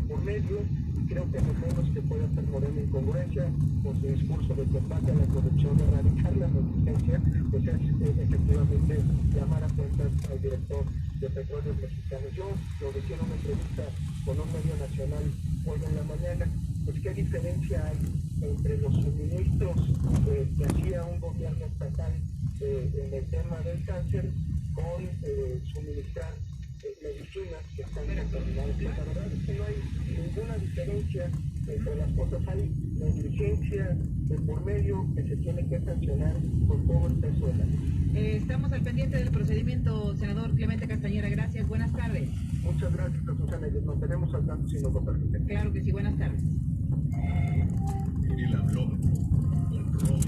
por medio, y creo que lo menos que puede hacer Morena en congruencia con su discurso de combate a la corrupción, de erradicar la negligencia, pues es efectivamente llamar a cuentas al director de Petróleos Mexicanos. Yo lo decía en una entrevista con un medio nacional hoy en la mañana, pues qué diferencia hay entre los suministros que hacía un gobierno estatal en el tema del cáncer con suministrar medicinas que están contaminadas. La verdad es que no hay ninguna diferencia entre las cosas. Hay negligencia de por medio que se tiene que sancionar con todo el peso de la ley. Estamos al pendiente del procedimiento, senador Clemente Castañera. Gracias, buenas tardes. Muchas gracias, Susana. Nos tenemos al tanto si nos lo permiten. Claro que sí, buenas tardes. Él habló con Robin.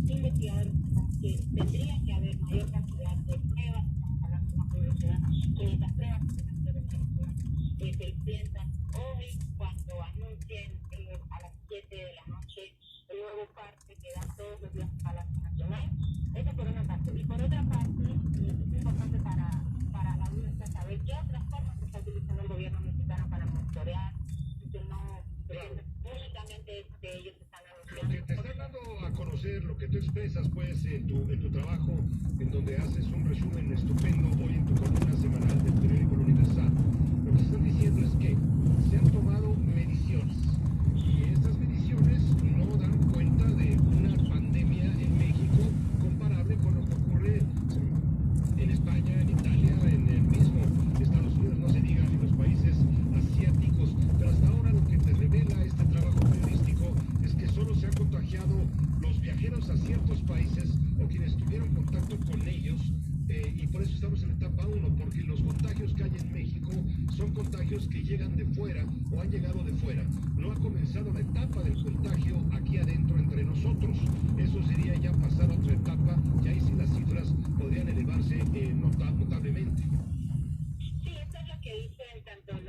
Investigar que tendría que haber mayor cantidad de pruebas, estamos hablando de más de 500 pruebas que se presentan hoy cuando anuncien a las 7 de la noche el nuevo parte que dan todos los días a Palacio Nacional. Eso por una parte. Y por otra parte, es importante para la audiencia saber qué otras formas está utilizando el gobierno mexicano para monitorear y que no únicamente ellos están anunciando. Lo que te están dando a conocer, lo que tú expresas pues en tu trabajo, en donde haces un resumen estupendo hoy en tu columna semanal del periódico El Universal, lo que están diciendo es que se han tomado mediciones y estas mediciones no dan cuenta de una pandemia en México comparable con lo que ocurre en España, en Italia, en el mismo Estados Unidos, no se diga, en los países asiáticos. Pero hasta ahora lo que te revela este trabajo periodístico es que solo se han contagiado los viajeros a ciertos países o quienes tuvieron contacto con ellos, y por eso estamos en etapa 1, porque los contagios que hay en México son contagios que llegan de fuera o han llegado de fuera. No ha comenzado la etapa del contagio aquí adentro entre nosotros. Eso sería ya pasar a otra etapa, y ahí sí las cifras podrían elevarse notablemente. Sí, eso es lo que dicen tanto